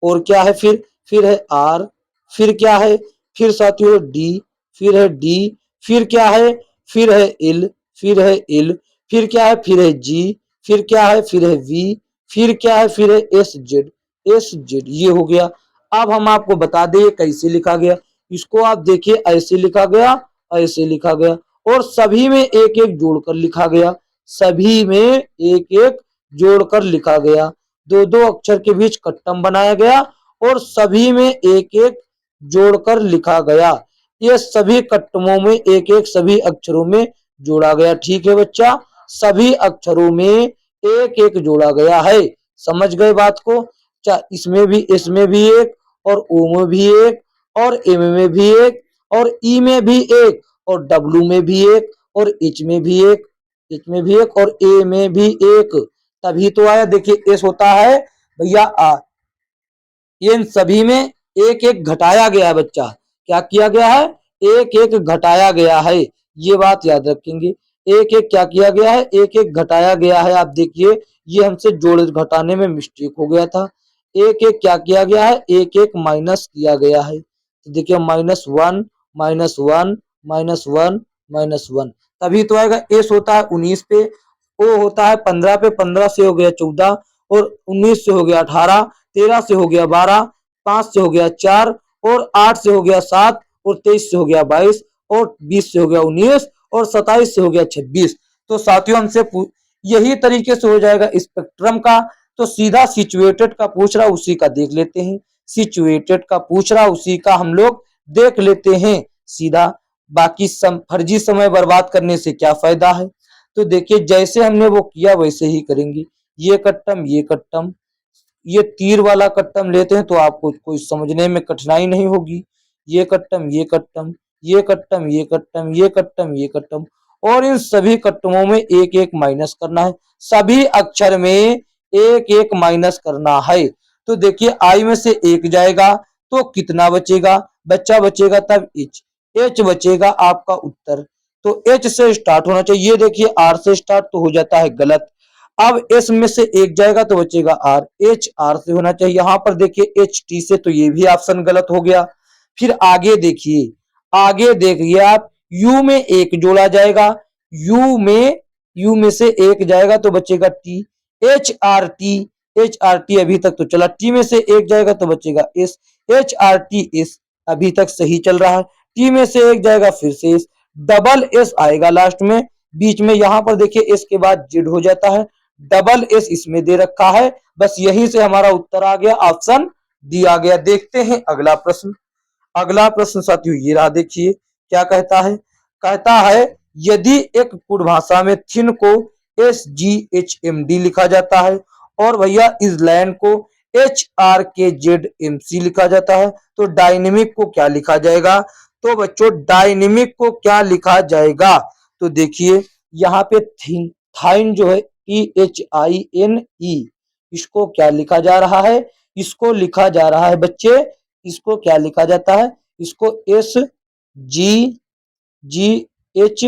और क्या है फिर है आर, फिर क्या है, फिर साथियों डी, फिर है डी, फिर क्या है, फिर है एल, फिर है एल, फिर क्या है, फिर है जी, फिर क्या है, फिर है वी, फिर क्या है, फिर है एस जेड, एस जेड, ये हो गया। अब हम आपको बता दें कैसे लिखा गया, इसको आप देखिए ऐसे लिखा गया, ऐसे लिखा गया, और सभी में एक एक जोड़कर लिखा गया, सभी में एक एक जोड़कर लिखा गया, दो दो अक्षर के बीच कट्टम बनाया गया और सभी में एक एक जोड़कर लिखा गया, ये सभी कट्टमों में एक एक सभी अक्षरों में जोड़ा गया। ठीक है बच्चा, सभी अक्षरों में एक एक जोड़ा गया है, समझ गए बात को, इसमें भी, इसमें भी एक, और ओ में भी एक, और एम में भी एक, और ई में भी एक, और डब्ल्यू में भी एक, और एच में भी एक, एच में भी एक, और ए में भी एक, तभी तो आया। देखिए एस होता है भैया आ, इन सभी में एक एक घटाया गया है बच्चा, क्या किया गया है, एक एक घटाया गया है, ये बात याद रखेंगे, एक एक क्या किया गया है, एक एक घटाया गया है। आप देखिए ये हमसे जोड़ घटाने में मिस्टेक हो गया था, एक एक क्या किया गया है, एक एक माइनस किया गया है, तो देखिए minus one, minus one, minus one, minus one, तभी तो आएगा। एस होता है 19 पे, ओ होता है 15 पे, 15 से हो गया 14, और 19 से हो गया 18, 13 से हो गया 12, 5 से हो गया 4, और 8 से हो गया 7, और 23 से हो गया 22, और 20 से हो गया 19, और 27 से हो गया 26। तो साथियों हमसे यही तरीके से हो जाएगा स्पेक्ट्रम का, तो सीधा सिचुएटेड का पूछ रहा उसी का देख लेते हैं, सिचुएटेड का पूछ रहा उसी का हम लोग देख लेते हैं सीधा, बाकी फर्जी समय बर्बाद करने से क्या फायदा है। तो देखिए जैसे हमने वो किया वैसे ही करेंगे। ये कट्टम, ये कट्टम, ये तीर वाला कट्टम लेते हैं तो आपको कोई समझने में कठिनाई नहीं होगी। ये कट्टम, ये कट्टम, ये कट्टम, ये कट्टम, ये कट्टम, ये कट्टम, और इन सभी कट्टमों में एक एक माइनस करना है। सभी अक्षर में एक एक माइनस करना है। तो देखिए आई में से एक जाएगा तो कितना बचेगा? बच्चा बचेगा तब एच, एच बचेगा आपका उत्तर। तो एच से स्टार्ट होना चाहिए। ये देखिए आर से स्टार्ट तो हो जाता है गलत। अब एस में से एक जाएगा तो बचेगा आर, एच आर से होना चाहिए। यहां पर देखिए एच टी से, तो ये भी ऑप्शन गलत हो गया। फिर आगे देखिए, आगे देखिए आप, यू में एक जोड़ा जाएगा, यू में से एक जाएगा तो बचेगा T, H R T, H R T अभी तक तो चला, टी में से एक जाएगा तो बचेगा S, H R T S अभी तक सही चल रहा है। टी में से एक जाएगा फिर से एस, डबल एस आएगा लास्ट में, बीच में यहां पर देखिए एस के बाद जेड हो जाता है, डबल एस इसमें दे रखा है। बस यहीं से हमारा उत्तर आ गया, ऑप्शन डी आ गया। देखते हैं अगला प्रश्न। अगला प्रश्न साथियों ये रहा, देखिए क्या कहता है। कहता है यदि एक कुड भाषा में थिन को S G H M D लिखा जाता है और भैया इस लाइन को H R K Z M C लिखा जाता है, तो डायनेमिक को क्या लिखा जाएगा? तो बच्चों डायनेमिक को क्या लिखा जाएगा? तो देखिए यहाँ पे थिन, थाइन जो है T H I N E, इसको क्या लिखा जा रहा है? इसको लिखा जा रहा है बच्चे, इसको क्या लिखा जाता है? इसको एस जी जी एच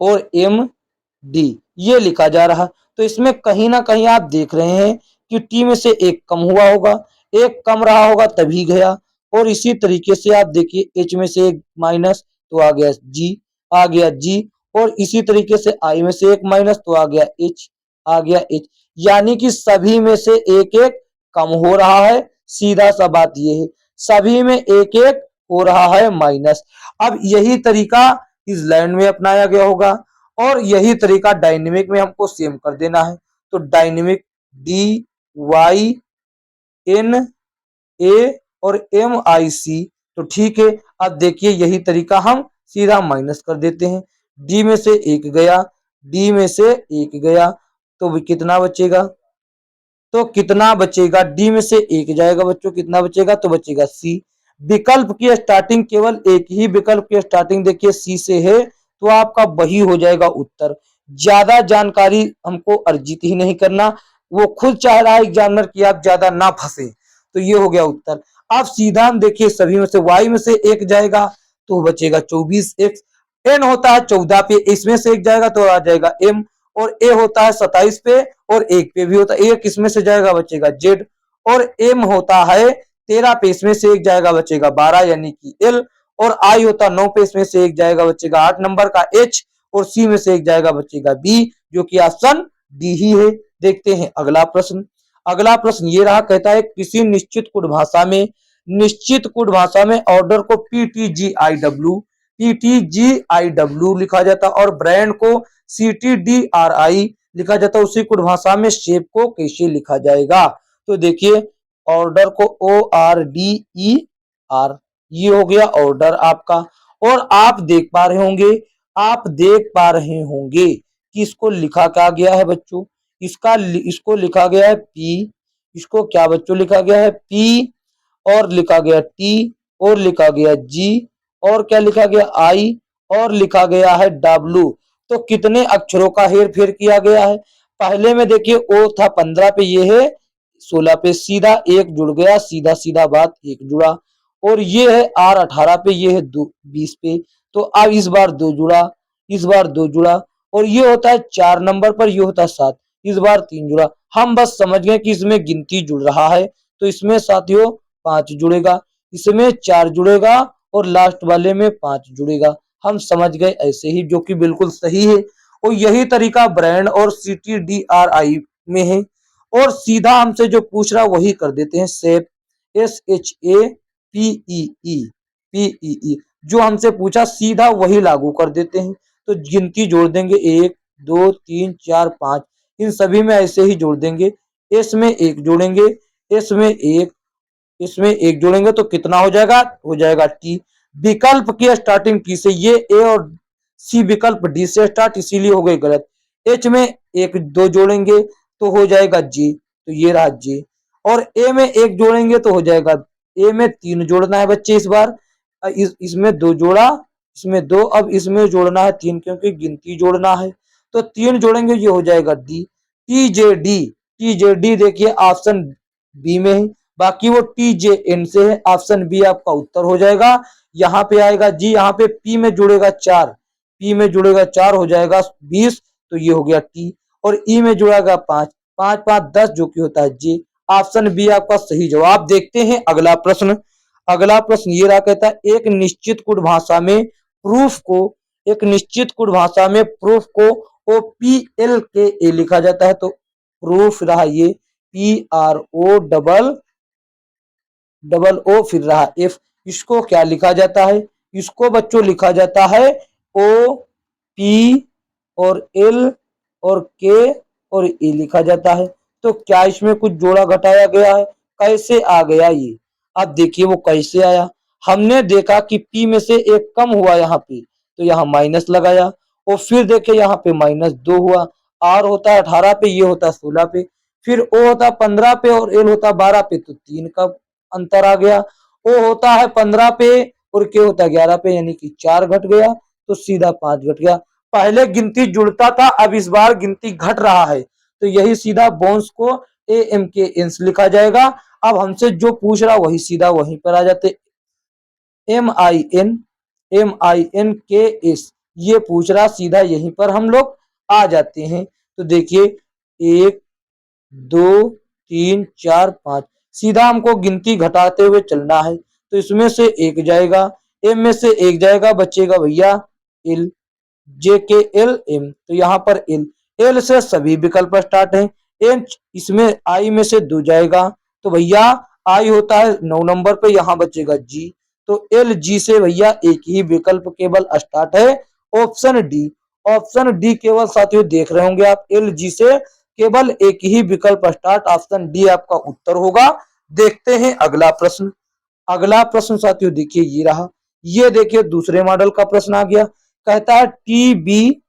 और एम डी ये लिखा जा रहा। तो इसमें कहीं ना कहीं आप देख रहे हैं कि टी में से एक कम हुआ होगा, एक कम रहा होगा तभी गया। और इसी तरीके से आप देखिए एच में से एक माइनस तो आ गया जी, आ गया जी, और इसी तरीके से आई में से एक माइनस तो आ गया एच, आ गया एच, यानी कि सभी में से एक एक कम हो रहा है। सीधा सा बात ये है, सभी में एक एक हो रहा है माइनस। अब यही तरीका इस लाइन में अपनाया गया होगा और यही तरीका डायनेमिक में हमको सेम कर देना है। तो dynamic D Y N A और एम आई सी, तो ठीक है। अब देखिए यही तरीका हम सीधा माइनस कर देते हैं। डी में से एक गया, डी में से एक गया, तो कितना बचेगा? तो कितना बचेगा? डी में से एक जाएगा बच्चों, कितना बचेगा? तो बचेगा सी। विकल्प की स्टार्टिंग केवल एक ही विकल्प की स्टार्टिंग देखिए सी से है, तो आपका वही हो जाएगा उत्तर। ज्यादा जानकारी हमको अर्जित ही नहीं करना, वो खुद चाह रहा है एग्जामिनर की आप ज्यादा ना फंसे, तो ये हो गया उत्तर। अब सीधा हम देखिए सभी में से वाई में से एक जाएगा तो बचेगा 24 एक्स, एन होता है 14 पे, इसमें से एक जाएगा तो आ जाएगा एम, और ए होता है 27 पे और एक पे भी होता है, एक इसमें से जाएगा बचेगा जेड, और एम होता है 13 पे, इसमें से एक जाएगा बचेगा 12 यानी कि एल, और आई होता 9 पे, इसमें से एक जाएगा बचेगा 8 नंबर का एच, और सी में से एक जाएगा बचेगा बी, जो कि ऑप्शन डी ही है। देखते हैं अगला प्रश्न। अगला प्रश्न ये रहा, कहता है किसी निश्चित कुट भाषा में, निश्चित कुट भाषा में ऑर्डर को पीटीजीआईडब्ल्यू लिखा जाता और ब्रांड को सीटीडीआरआई लिखा जाता, उसी कुट भाषा में शेप को कैसे लिखा जाएगा? तो देखिए ऑर्डर को O R D E R, ये हो गया ऑर्डर आपका। और आप देख पा रहे होंगे, आप देख पा रहे होंगे कि इसको लिखा क्या गया है बच्चों? इसको लिखा गया है पी, इसको क्या बच्चों लिखा गया है? पी, और लिखा गया टी, और लिखा गया जी, और क्या लिखा गया? आई, और लिखा गया है डब्लू। तो कितने अक्षरों का हेर फेर किया गया है? पहले में देखिए ओ था 15 पे, ये है 16 पे, सीधा एक जुड़ गया, सीधा सीधा बात एक जुड़ा। और ये है आर 18 पे, ये है 20 पे, तो अब इस बार दो जुड़ा, इस बार दो जुड़ा, और ये होता है 4 नंबर पर, ये होता है 7, इस बार 3 जुड़ा। हम बस समझ गए कि इसमें गिनती जुड़ रहा है, तो इसमें साथियों 5 जुड़ेगा, इसमें 4 जुड़ेगा, और लास्ट वाले में 5 जुड़ेगा। हम समझ गए ऐसे ही, जो कि बिल्कुल सही है। और यही तरीका ब्रांड और सीटीडीआरआई में है। और सीधा हमसे जो पूछ रहा वही कर देते हैं, सेप, SHAPEE, PEE, जो हमसे पूछा सीधा वही लागू कर देते हैं। तो गिनती जोड़ देंगे 1 2 3 4 5, इन सभी में ऐसे ही जोड़ देंगे। एस में एक जोड़ेंगे, एस में एक, इसमें एक जोड़ेंगे तो कितना हो जाएगा? हो जाएगा टी। विकल्प की स्टार्टिंग टी से, ये ए और सी विकल्प डी से स्टार्ट, इसीलिए हो गई गलत। एच में एक दो जोड़ेंगे तो हो जाएगा जे, तो ये रहा जे। और ए में एक जोड़ेंगे तो हो जाएगा, ए में तीन जोड़ना है बच्चे इस बार, इसमें दो जोड़ा, इसमें दो, अब इसमें जोड़ना है तीन क्योंकि गिनती जोड़ना है, तो तीन जोड़ेंगे ये हो जाएगा डी। टी जे डी, टी जे डी देखिए ऑप्शन बी में है, बाकी वो टी जे एन से है, ऑप्शन बी आपका उत्तर हो जाएगा। यहाँ पे आएगा जी, यहाँ पे पी में जुड़ेगा चार, पी में जुड़ेगा चार हो जाएगा 20, तो ये हो गया टी। और ई में जुड़ेगा पांच, पांच पांच 10 जो कि होता है जे। ऑप्शन बी आपका सही जवाब। देखते हैं अगला प्रश्न। अगला प्रश्न ये रहा, कहता है एक निश्चित कुट भाषा में प्रूफ को, एक निश्चित कुट भाषा में प्रूफ को OPL के ए लिखा जाता है, तो प्रूफ रहा ये PRO डबल ओ फिर रहा एफ। इसको क्या लिखा जाता है? इसको बच्चों लिखा जाता है OP और L और K और E लिखा जाता है। तो क्या इसमें कुछ जोड़ा घटाया गया है? कैसे आ गया ये? अब देखिए वो कैसे आया। हमने देखा कि P में से एक कम हुआ यहाँ पे, तो यहाँ माइनस लगाया, और फिर देखे यहाँ पे -2 हुआ। R होता है 18 पे, ये होता है 16 पे, फिर O होता है 15 पे और L होता है 12 पे, तो 3 का अंतर आ गया। O होता है 15 पे और K होता है 11 पे, यानी कि 4 घट गया, तो सीधा 5 घट गया। पहले गिनती जुड़ता था, अब इस बार गिनती घट रहा है, तो यही सीधा बोन्स को AMKNs लिखा जाएगा। अब हमसे जो पूछ रहा वही सीधा वहीं पर आ जाते, MINKS ये पूछ रहा, सीधा यहीं पर हम लोग आ जाते हैं। तो देखिए 1 2 3 4 5, सीधा हमको गिनती घटाते हुए चलना है, तो इसमें से एक जाएगा, एम में से एक जाएगा, बचेगा भैया एल, JKLM, तो यहाँ पर एल, एल से सभी विकल्प स्टार्ट हैं। एन इसमें आई में से 2 जाएगा, तो भैया आई होता है 9 नंबर पे, यहाँ बचेगा जी, तो एल जी से भैया एक ही विकल्प केवल स्टार्ट है, ऑप्शन डी। ऑप्शन डी केवल साथियों देख रहे होंगे आप, एल जी से केवल एक ही विकल्प स्टार्ट, ऑप्शन डी आपका उत्तर होगा। देखते हैं अगला प्रश्न। अगला प्रश्न साथियों देखिए ये रहा, ये देखिए दूसरे मॉडल का प्रश्न आ गया। कहता है टीबी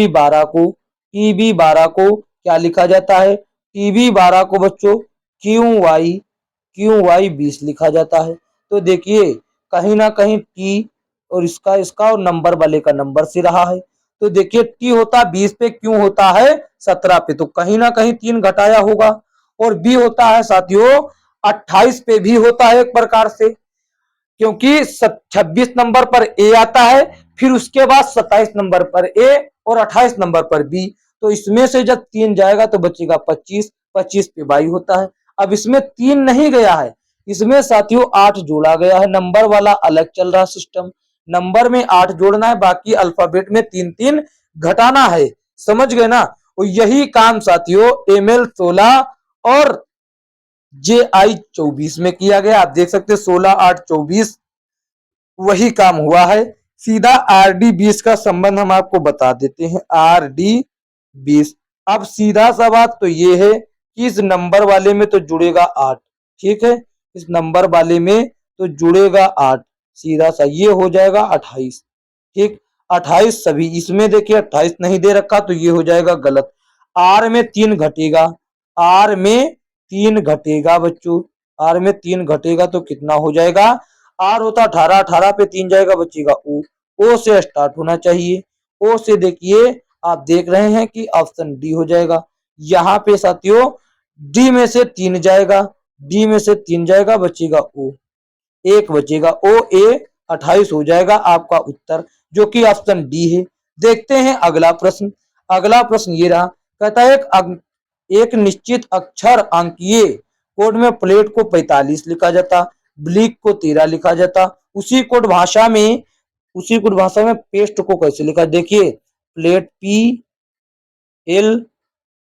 12 को क्या लिखा जाता है? टीबी 12 को बच्चों क्यू वाई 20 लिखा जाता है। तो देखिए कहीं ना कहीं टी और इसका और नंबर वाले का नंबर से रहा है, तो देखिए टी होता है 20 पे, क्यू होता है 17 पे, तो कहीं ना कहीं 3 घटाया होगा। और बी होता है साथियों 28 पे भी होता है एक प्रकार से, क्योंकि 26 नंबर पर ए आता है, फिर उसके बाद 27 नंबर पर ए और 28 नंबर पर बी, तो इसमें से जब 3 जाएगा तो बचेगा 25, 25 पे वाई होता है। अब इसमें 3 नहीं गया है, इसमें साथियों 8 जोड़ा गया है, नंबर वाला अलग चल रहा सिस्टम, नंबर में 8 जोड़ना है, बाकी अल्फाबेट में 3-3 घटाना है, समझ गए ना? और यही काम साथियों ML 16 और JI 24 में किया गया। आप देख सकते 16 8 24 वही काम हुआ है। सीधा RD 20 का संबंध हम आपको बता देते हैं, RD 20। अब सीधा सा बात तो ये है कि इस नंबर वाले में तो जुड़ेगा 8, ठीक है, इस नंबर वाले में तो जुड़ेगा 8, सीधा सा ये हो जाएगा 28, ठीक, 28 सभी, इसमें देखिए 28 नहीं दे रखा, तो ये हो जाएगा गलत। R में 3 घटेगा, R में 3 घटेगा बच्चों, R में 3 घटेगा तो कितना हो जाएगा? R होता 18, 18 पे 3 जाएगा, बचेगा O, O से स्टार्ट होना चाहिए, O से देखिए आप देख रहे हैं कि ऑप्शन डी हो जाएगा। यहाँ पे साथियों डी में से 3 जाएगा, डी में से 3 जाएगा, बचेगा O, एक बचेगा, O A 28 हो जाएगा आपका उत्तर, जो कि ऑप्शन डी है। देखते हैं अगला प्रश्न। अगला प्रश्न ये रहा, कहता है एक निश्चित अक्षर अंकीय कोड में प्लेट को 45 लिखा जाता, ब्लिक को 13 लिखा जाता, उसी कोड भाषा में पेस्ट को कैसे लिखा? देखिए प्लेट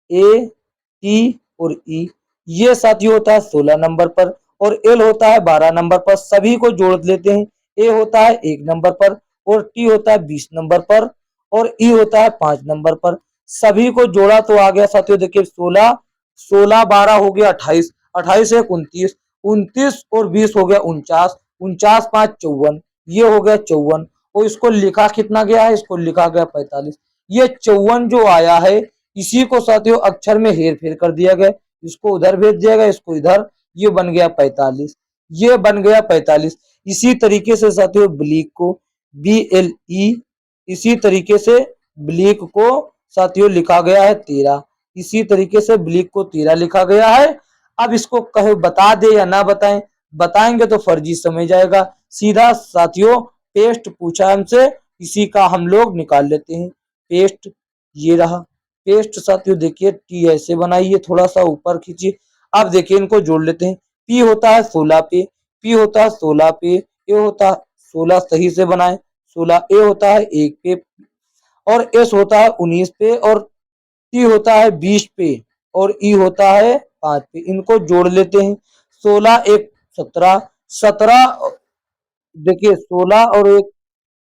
PLAT और E, ये साथियों होता है 16 नंबर पर और L होता है 12 नंबर पर, सभी को जोड़ लेते हैं। A होता है 1 नंबर पर और T होता है 20 नंबर पर और E होता है 5 नंबर पर, सभी को जोड़ा तो आ गया साथियों, देखिए 16 16 12 हो गया 28, 28 1 29, 29 और 20 हो गया 49, 49 5 54, ये हो गया 54 और इसको लिखा कितना गया है, इसको लिखा गया 45। ये 54 जो आया है इसी को साथियों अक्षर में हेर फेर कर दिया गया, इसको उधर भेज दिया गया, इसको इधर, ये बन गया 45, ये बन गया 45। इसी तरीके से साथियों ब्लीक को BLE, इसी तरीके से ब्लीक को साथियों लिखा गया है 13, इसी तरीके से ब्लीक को 13 लिखा गया है। अब इसको कहे बता दे या ना बताएं, बताएंगे तो फर्जी समझ जाएगा। सीधा साथियों पेस्ट पूछा हमसे, इसी का हम लोग निकाल लेते हैं पेस्ट। ये रहा पेस्ट साथियों, देखिए टी ऐसे बनाइए, थोड़ा सा ऊपर खींचिए। अब देखिए इनको जोड़ लेते हैं। पी होता है 16 पे, पी होता है 16 पे, ए होता है 16 सही से बनाए, 16 ए होता है 1 पे, और एस होता है 19 पे, और टी होता है 20 पे, और ई होता है 5 पे। इनको जोड़ लेते हैं। 16 एक 17, 17 देखिए 16 और एक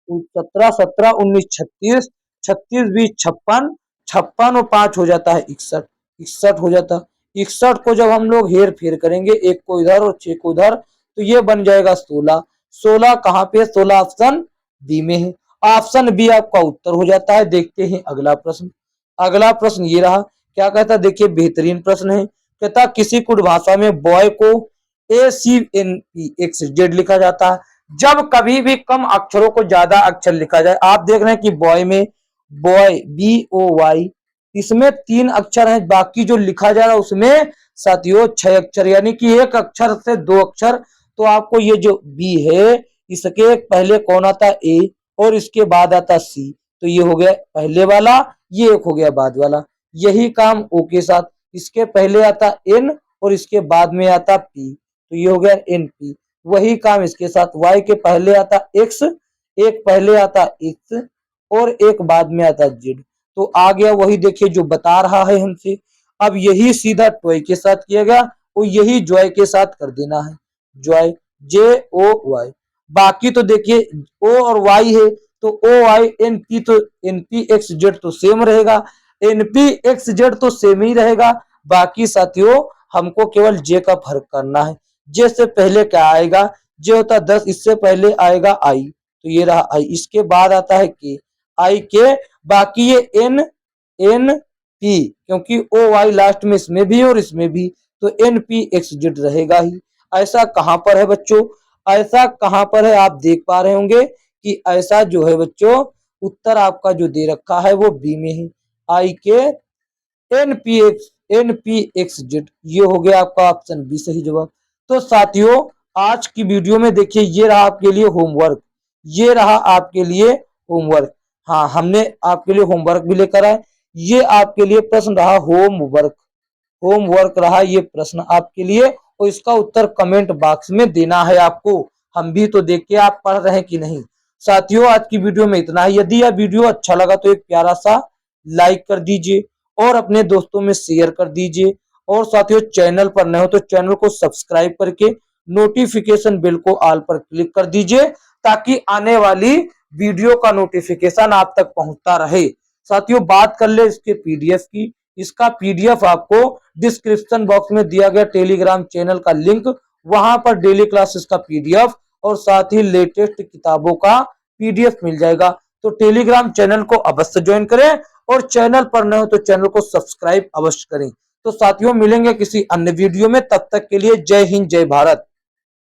17, 17 19 36, 36 20 56, 56 और 5 हो जाता है 61, 61 हो जाता है। 61 को जब हम लोग हेर फेर करेंगे, एक को इधर और 6 को उधर, तो ये बन जाएगा 16। 16 कहाँ पे, 16 ऑप्शन बी में है। ऑप्शन बी आपका उत्तर हो जाता है। देखते हैं अगला प्रश्न। अगला प्रश्न ये रहा, क्या कहता, देखिए बेहतरीन प्रश्न है। कहता किसी कुछ भाषा में बॉय को ACNPXZ लिखा जाता है जब कभी भी कम अक्षरों को ज्यादा अक्षर लिखा जाए। आप देख रहे हैं कि बॉय में बॉय BOY, इसमें 3 अक्षर हैं, बाकी जो लिखा जा रहा है उसमें साथियों 6 अक्षर, यानी कि एक अक्षर से 2 अक्षर। तो आपको ये जो बी है इसके पहले कौन आता है, ए, और इसके बाद आता सी, तो ये हो गया पहले वाला, ये एक हो गया बाद वाला। यही काम ओ के साथ, इसके पहले आता एन और इसके बाद में आता पी, तो ये हो गया NP। वही काम इसके साथ, y के पहले आता x, एक पहले आता x और एक बाद में आता z, तो आ गया वही। देखिए जो बता रहा है हमसे। अब यही सीधा टॉय के साथ किया गया और यही जॉय के साथ कर देना है, जॉय JOY। बाकी तो देखिए ओ और y है, तो OYNP, तो NPXZ तो सेम रहेगा, NPXZ तो सेम ही रहेगा। बाकी साथियों हमको केवल जे का फर्क करना है। जे से पहले क्या आएगा, जे होता 10, इससे पहले आएगा आई, तो ये रहा आई, इसके बाद आता है के, आई के, बाकी ये NP, क्योंकि OY लास्ट में इसमें भी और इसमें भी, तो NPXZ रहेगा ही। ऐसा कहां पर है बच्चों, ऐसा कहां पर है, आप देख पा रहे होंगे कि ऐसा जो है बच्चों उत्तर आपका जो दे रखा है वो बी में है, आई के NPXZ, ये हो गया आपका ऑप्शन बी सही जवाब। तो साथियों आज की वीडियो में देखिए ये रहा आपके लिए होमवर्क, ये रहा आपके लिए होमवर्क। हाँ हमने आपके लिए होमवर्क भी लेकर आए, ये आपके लिए प्रश्न रहा होमवर्क, होमवर्क रहा ये प्रश्न आपके लिए, और इसका उत्तर कमेंट बॉक्स में देना है आपको। हम भी तो देख के आप पढ़ रहे हैं कि नहीं। साथियों आज की वीडियो में इतना ही। यदि यह वीडियो अच्छा लगा तो एक प्यारा सा लाइक कर दीजिए और अपने दोस्तों में शेयर कर दीजिए, और साथियों चैनल पर नए हो तो चैनल को सब्सक्राइब करके नोटिफिकेशन बेल को ऑल पर क्लिक कर दीजिए, ताकि आने वाली वीडियो का नोटिफिकेशन आप तक पहुंचता रहे। साथियों बात कर ले इसके PDF की, इसका PDF आपको डिस्क्रिप्शन बॉक्स में दिया गया टेलीग्राम चैनल का लिंक, वहां पर डेली क्लासेस का PDF और साथ ही लेटेस्ट किताबों का PDF मिल जाएगा। तो टेलीग्राम चैनल को अवश्य ज्वाइन करें, और चैनल पर नए हो तो चैनल को सब्सक्राइब अवश्य करें। तो साथियों मिलेंगे किसी अन्य वीडियो में, तब तक के लिए जय हिंद जय भारत।